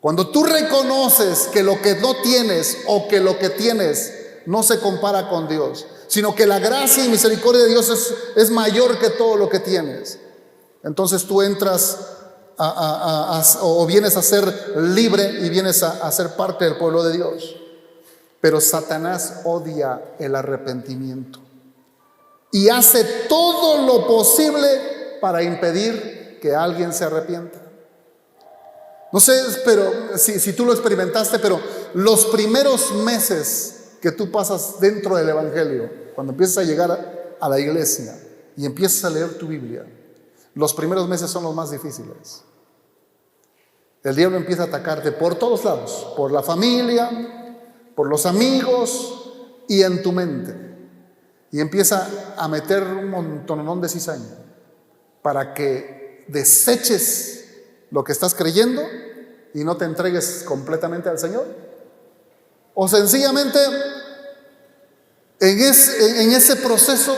Cuando tú reconoces que lo que no tienes o que lo que tienes no se compara con Dios, sino que la gracia y misericordia de Dios es mayor que todo lo que tienes, entonces tú entras o vienes a ser libre y vienes a ser parte del pueblo de Dios. Pero Satanás odia el arrepentimiento y hace todo lo posible para impedir que alguien se arrepienta. No sé, pero si tú lo experimentaste, pero los primeros meses que tú pasas dentro del Evangelio, cuando empiezas a llegar a la iglesia y empiezas a leer tu Biblia, los primeros meses son los más difíciles. El diablo empieza a atacarte por todos lados, por la familia, por los amigos y en tu mente, y empieza a meter un montonón de cizaña para que deseches lo que estás creyendo y no te entregues completamente al Señor, o sencillamente en ese proceso,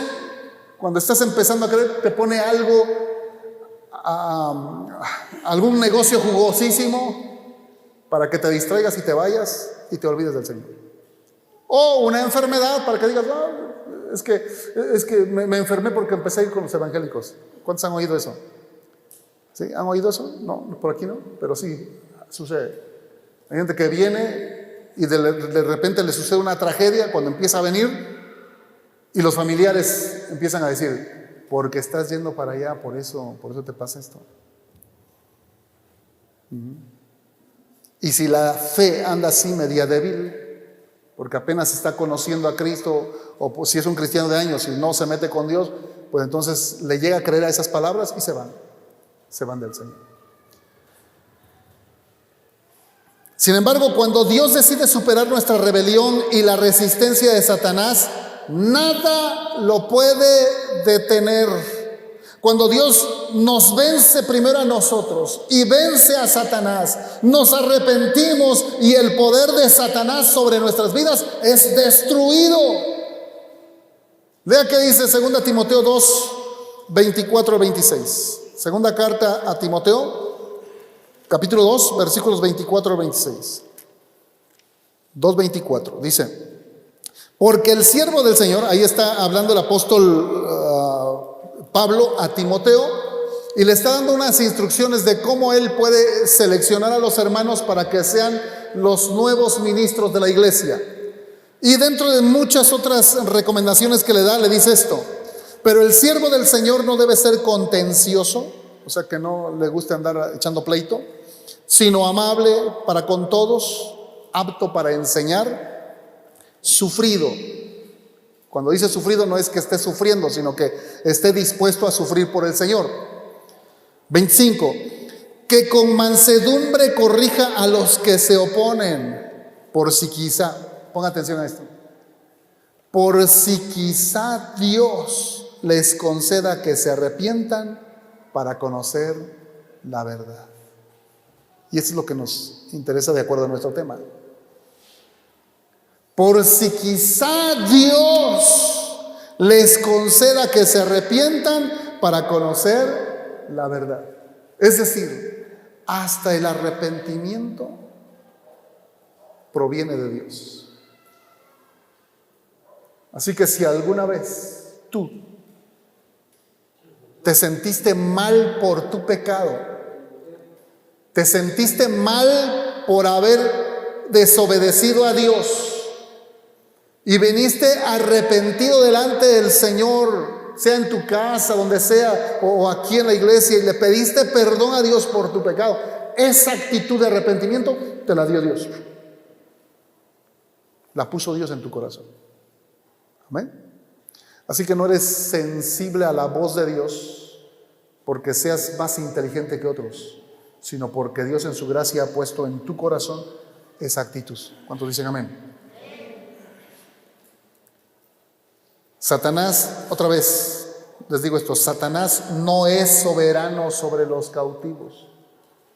cuando estás empezando a creer, te pone algún negocio jugosísimo para que te distraigas y te vayas y te olvides del Señor. O una enfermedad para que digas: es que me enfermé porque empecé a ir con los evangélicos. ¿Cuántos han oído eso? ¿Sí? ¿Han oído eso? No, por aquí no, pero sí sucede. Hay gente que viene y de repente le sucede una tragedia cuando empieza a venir, y los familiares empiezan a decir: porque estás yendo para allá, por eso te pasa esto. Y si la fe anda así media débil, porque apenas está conociendo a Cristo, o si es un cristiano de años y no se mete con Dios, pues entonces le llega a creer a esas palabras y se van del Señor. Sin embargo, cuando Dios decide superar nuestra rebelión y la resistencia de Satanás, nada lo puede detener. Cuando Dios nos vence primero a nosotros y vence a Satanás, nos arrepentimos y el poder de Satanás sobre nuestras vidas es destruido. Vea que dice 2 Timoteo 2, 24 al 26. Segunda carta a Timoteo, capítulo 2, versículos 24 al 26. 2:24, dice: Porque el siervo del Señor, ahí está hablando el apóstol Pablo a Timoteo, y le está dando unas instrucciones de cómo él puede seleccionar a los hermanos para que sean los nuevos ministros de la iglesia. Y dentro de muchas otras recomendaciones que le da, le dice esto: pero el siervo del Señor no debe ser contencioso, o sea, que no le guste andar echando pleito, sino amable para con todos, apto para enseñar, sufrido. Cuando dice sufrido no es que esté sufriendo, sino que esté dispuesto a sufrir por el Señor. 25. Que con mansedumbre corrija a los que se oponen, por si quizá, ponga atención a esto, por si quizá Dios les conceda que se arrepientan para conocer la verdad. Y eso es lo que nos interesa de acuerdo a nuestro tema. Por si quizá Dios les conceda que se arrepientan para conocer la verdad. Es decir, hasta el arrepentimiento proviene de Dios. Así que si alguna vez tú te sentiste mal por tu pecado, te sentiste mal por haber desobedecido a Dios y viniste arrepentido delante del Señor, sea en tu casa, donde sea, o aquí en la iglesia, y le pediste perdón a Dios por tu pecado, esa actitud de arrepentimiento te la dio Dios. La puso Dios en tu corazón. Amén. Así que no eres sensible a la voz de Dios porque seas más inteligente que otros, sino porque Dios en su gracia ha puesto en tu corazón esa actitud. ¿Cuántos dicen amén? Satanás, otra vez les digo esto, Satanás no es soberano sobre los cautivos.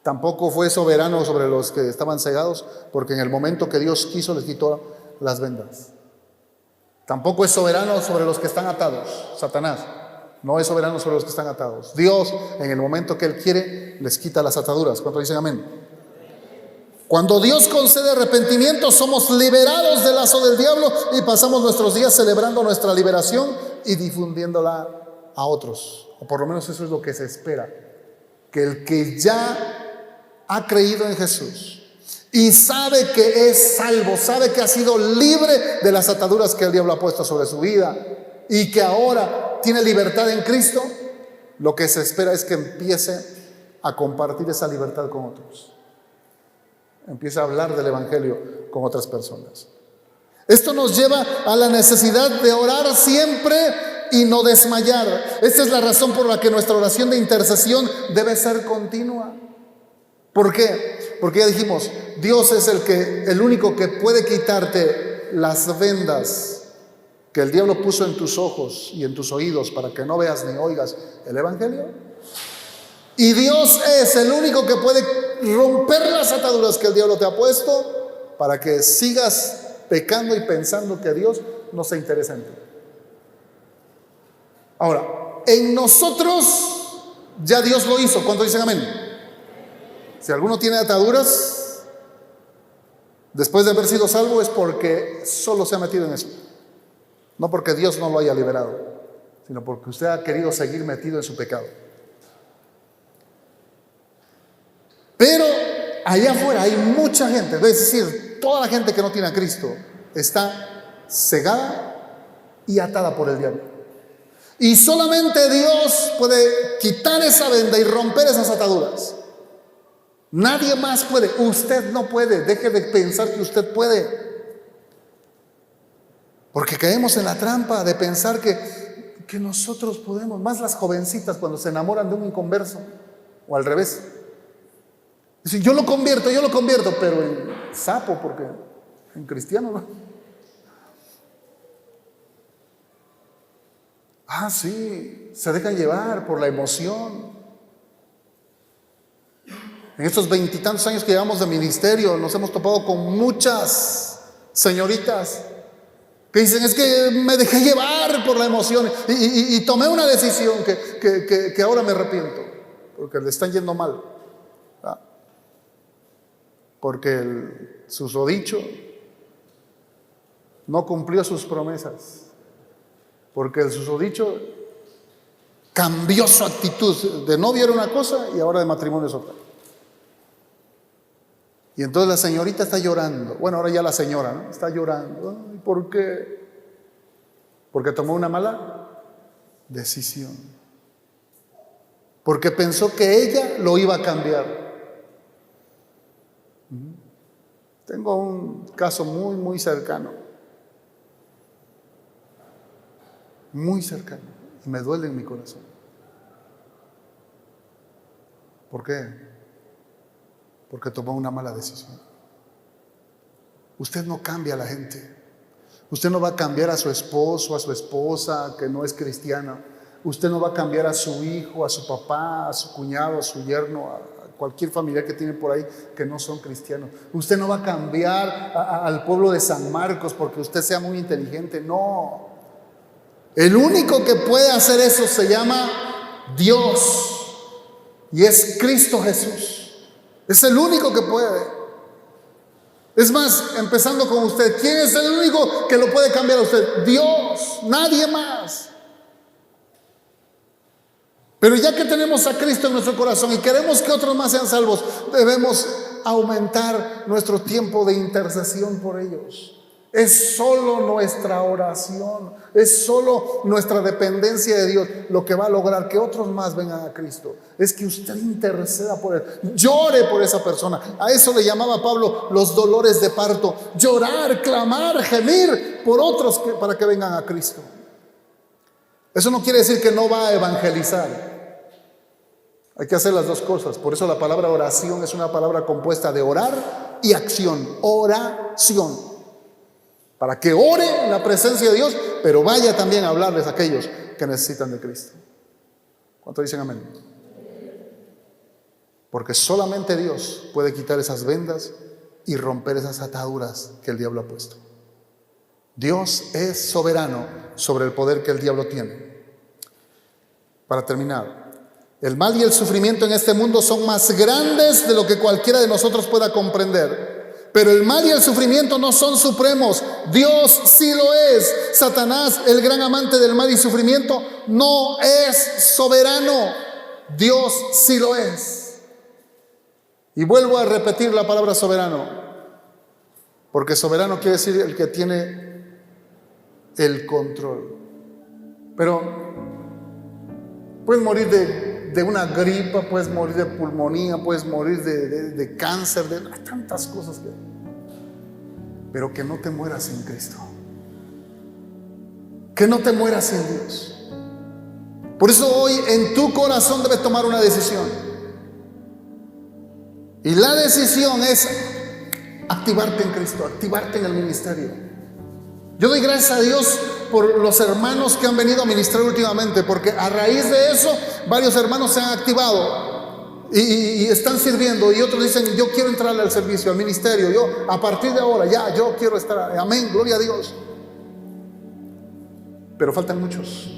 Tampoco fue soberano sobre los que estaban cegados, porque en el momento que Dios quiso les quitó las vendas. Tampoco es soberano sobre los que están atados. Satanás no es soberano sobre los que están atados. Dios, en el momento que Él quiere, les quita las ataduras. ¿Cuántos dicen amén? Cuando Dios concede arrepentimiento, somos liberados del lazo del diablo y pasamos nuestros días celebrando nuestra liberación y difundiéndola a otros. O por lo menos eso es lo que se espera. Que el que ya ha creído en Jesús y sabe que es salvo, sabe que ha sido libre de las ataduras que el diablo ha puesto sobre su vida y que ahora tiene libertad en Cristo, lo que se espera es que empiece a compartir esa libertad con otros. Empieza a hablar del evangelio con otras personas. Esto nos lleva a la necesidad de orar siempre y no desmayar. Esta es la razón por la que nuestra oración de intercesión debe ser continua. ¿Por qué? Porque ya dijimos, Dios es el único que puede quitarte las vendas que el diablo puso en tus ojos y en tus oídos para que no veas ni oigas el evangelio. Y Dios es el único que puede romper las ataduras que el diablo te ha puesto para que sigas pecando y pensando que Dios no se interesa en ti. Ahora, en nosotros ya Dios lo hizo. ¿Cuántos dicen amén? Si alguno tiene ataduras después de haber sido salvo, es porque solo se ha metido en eso. No porque Dios no lo haya liberado, sino porque usted ha querido seguir metido en su pecado. Pero allá afuera hay mucha gente, es decir, toda la gente que no tiene a Cristo está cegada y atada por el diablo. Y solamente Dios puede quitar esa venda y romper esas ataduras. Nadie más puede. Usted no puede. Deje de pensar que usted puede. Porque caemos en la trampa de pensar que nosotros podemos. Más las jovencitas cuando se enamoran de un inconverso. O al revés. Dicen, yo lo convierto, pero en sapo, porque en cristiano no. Ah, sí, se dejan llevar por la emoción. En estos 20 y tantos años que llevamos de ministerio, nos hemos topado con muchas señoritas que dicen, es que me dejé llevar por la emoción y tomé una decisión que ahora me arrepiento, porque le están yendo mal. ¿Ah? Porque el susodicho no cumplió sus promesas, porque el susodicho cambió su actitud. De novio era una cosa y ahora de matrimonio es otra. Y entonces la señorita está llorando. Bueno, ahora ya la señora, ¿no? Está llorando. Ay, ¿por qué? Porque tomó una mala decisión. Porque pensó que ella lo iba a cambiar. Tengo un caso muy, muy cercano. Muy cercano. Y me duele en mi corazón. ¿Por qué? Porque tomó una mala decisión. Usted no cambia a la gente. Usted no va a cambiar a su esposo, a su esposa que no es cristiana. Usted no va a cambiar a su hijo, a su papá, a su cuñado, a su yerno, a cualquier familiar que tiene por ahí que no son cristianos. Usted no va a cambiar al pueblo de San Marcos porque usted sea muy inteligente. No. El único que puede hacer eso se llama Dios y es Cristo Jesús. Es el único que puede. Es más, empezando con usted, ¿quién es el único que lo puede cambiar a usted? Dios, nadie más. Pero ya que tenemos a Cristo en nuestro corazón y queremos que otros más sean salvos, debemos aumentar nuestro tiempo de intercesión por ellos. Es solo nuestra oración, es solo nuestra dependencia de Dios lo que va a lograr que otros más vengan a Cristo. Es que usted interceda por él, llore por esa persona. A eso le llamaba Pablo los dolores de parto. Llorar, clamar, gemir por otros para que vengan a Cristo. Eso no quiere decir que no va a evangelizar. Hay que hacer las dos cosas. Por eso la palabra oración es una palabra compuesta de orar y acción. Oración. Para que ore en la presencia de Dios, pero vaya también a hablarles a aquellos que necesitan de Cristo. ¿Cuánto dicen amén? Porque solamente Dios puede quitar esas vendas y romper esas ataduras que el diablo ha puesto. Dios es soberano sobre el poder que el diablo tiene. Para terminar, el mal y el sufrimiento en este mundo son más grandes de lo que cualquiera de nosotros pueda comprender. Pero el mal y el sufrimiento no son supremos. Dios sí lo es. Satanás, el gran amante del mal y sufrimiento, no es soberano. Dios sí lo es. Y vuelvo a repetir la palabra soberano, porque soberano quiere decir el que tiene el control. Pero puedes morir de una gripa, puedes morir de pulmonía, puedes morir de cáncer, de tantas cosas pero que no te mueras sin Cristo, que no te mueras sin Dios. Por eso hoy en tu corazón debes tomar una decisión, y la decisión es activarte en Cristo, activarte en el ministerio. Yo doy gracias a Dios por los hermanos que han venido a ministrar últimamente, porque a raíz de eso varios hermanos se han activado y están sirviendo, y otros dicen: yo quiero entrarle al servicio, al ministerio, yo a partir de ahora ya, yo quiero estar. Amén, gloria a Dios. Pero faltan muchos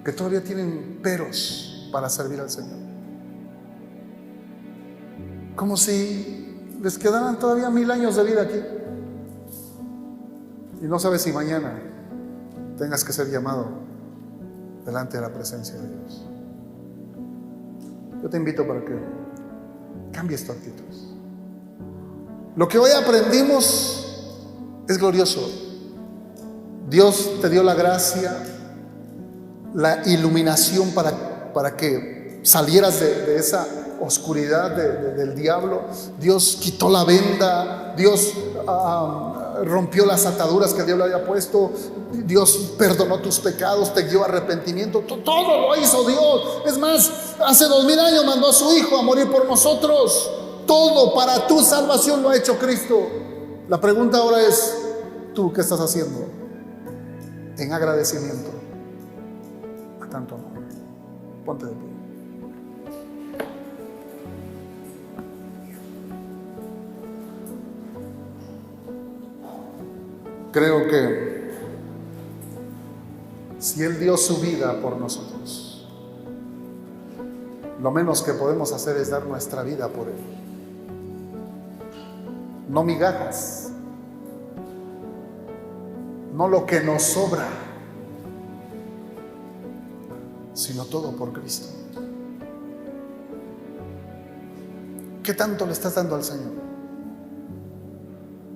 que todavía tienen peros para servir al Señor, como si les quedaran todavía 1000 años de vida aquí. Y no sabes si mañana tengas que ser llamado delante de la presencia de Dios. Yo te invito para que cambies tu actitud. Lo que hoy aprendimos es glorioso. Dios te dio la gracia, la iluminación para que salieras de esa oscuridad del diablo. Dios quitó la venda. Dios rompió las ataduras que el diablo había puesto. Dios perdonó tus pecados, te dio arrepentimiento. Todo lo hizo Dios. Es más, hace 2000 años mandó a su Hijo a morir por nosotros. Todo para tu salvación lo ha hecho Cristo. La pregunta ahora es: ¿tú qué estás haciendo en agradecimiento a tanto amor? Ponte de pie. Creo que si Él dio su vida por nosotros, lo menos que podemos hacer es dar nuestra vida por Él. No migajas, no lo que nos sobra, sino todo por Cristo. ¿Qué tanto le estás dando al Señor?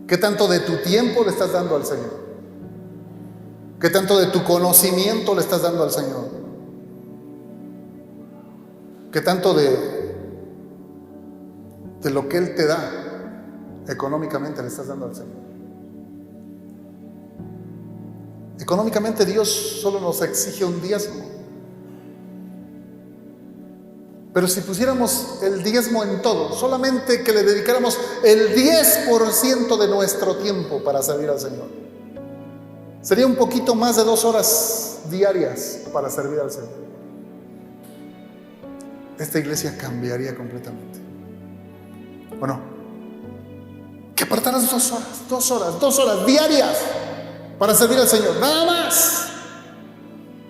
¿Qué tanto de tu tiempo le estás dando al Señor? ¿Qué tanto de tu conocimiento le estás dando al Señor? ¿Qué tanto de lo que Él te da económicamente le estás dando al Señor? Económicamente Dios solo nos exige un diezmo. Pero si pusiéramos el diezmo en todo, solamente que le dedicáramos el 10% de nuestro tiempo para servir al Señor, sería un poquito más de 2 horas diarias para servir al Señor. Esta iglesia cambiaría completamente. Bueno, que apartaras 2 horas diarias para servir al Señor, nada más.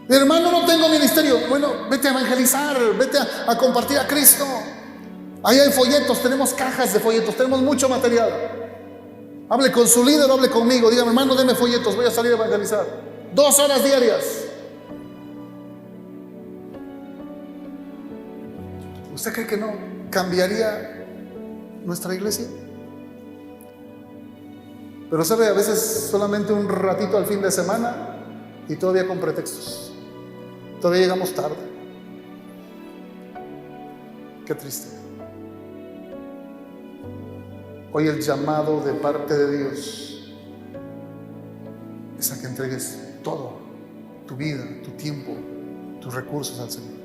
Hermano, no tengo ministerio. Bueno, vete a evangelizar, vete a compartir a Cristo. Ahí hay folletos, tenemos cajas de folletos, tenemos mucho material. Hable con su líder, hable conmigo, dígame, hermano, deme folletos, voy a salir a evangelizar. 2 horas diarias. ¿Usted cree que no cambiaría nuestra iglesia? Pero sabe, a veces solamente un ratito al fin de semana y todavía con pretextos. Todavía llegamos tarde. Qué triste. Hoy el llamado de parte de Dios es a que entregues todo, tu vida, tu tiempo, tus recursos al Señor.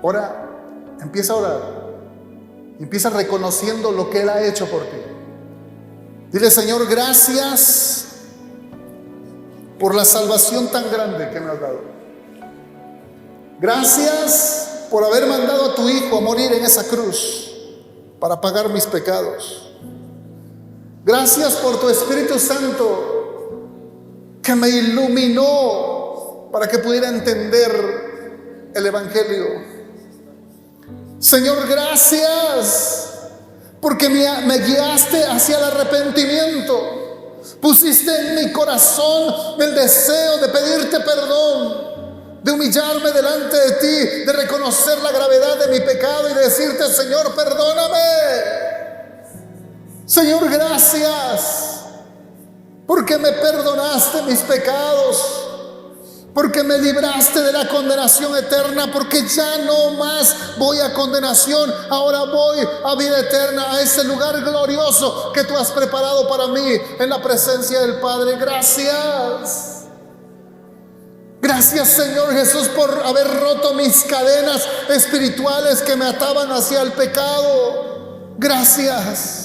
Ora, empieza a orar. Empieza reconociendo lo que Él ha hecho por ti. Dile, Señor, gracias por la salvación tan grande que me has dado. Gracias por haber mandado a tu Hijo a morir en esa cruz para pagar mis pecados. Gracias por tu Espíritu Santo que me iluminó para que pudiera entender el Evangelio. Señor, gracias porque me guiaste hacia el arrepentimiento. Pusiste en mi corazón el deseo de pedirte perdón, de humillarme delante de ti, de reconocer la gravedad de mi pecado y de decirte, Señor, perdóname. Señor, gracias porque me perdonaste mis pecados, porque me libraste de la condenación eterna, porque ya no más voy a condenación, ahora voy a vida eterna, a ese lugar glorioso que tú has preparado para mí en la presencia del Padre. Gracias. Gracias, Señor Jesús, por haber roto mis cadenas espirituales que me ataban hacia el pecado. Gracias.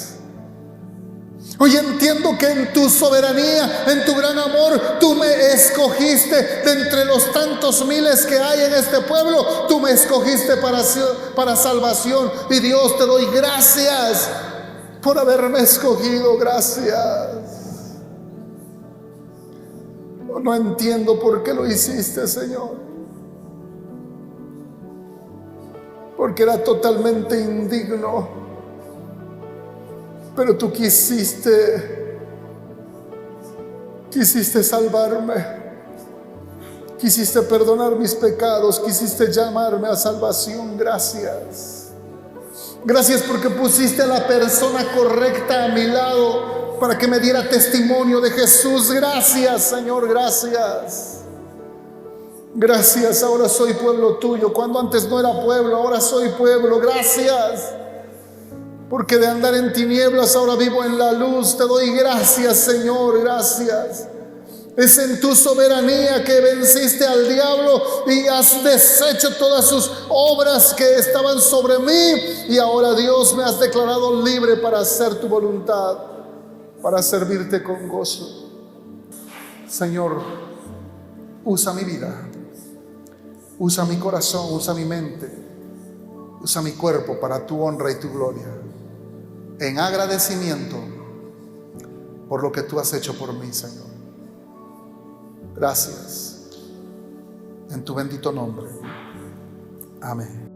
Hoy entiendo que en tu soberanía, en tu gran amor, tú me escogiste de entre los tantos miles que hay en este pueblo. Tú me escogiste para salvación. Y Dios, te doy gracias por haberme escogido. Gracias. No entiendo por qué lo hiciste, Señor. Porque era totalmente indigno. Pero tú quisiste salvarme, quisiste perdonar mis pecados, quisiste llamarme a salvación. Gracias. Gracias porque pusiste a la persona correcta a mi lado para que me diera testimonio de Jesús. Gracias, Señor, gracias. Gracias, ahora soy pueblo tuyo. Cuando antes no era pueblo, ahora soy pueblo. Gracias. Porque de andar en tinieblas ahora vivo en la luz. Te doy gracias, Señor, gracias. Es en tu soberanía que venciste al diablo y has deshecho todas sus obras que estaban sobre mí. Y ahora, Dios, me has declarado libre para hacer tu voluntad, para servirte con gozo. Señor, usa mi vida, usa mi corazón, usa mi mente, usa mi cuerpo para tu honra y tu gloria, en agradecimiento por lo que tú has hecho por mí, Señor. Gracias. En tu bendito nombre. Amén.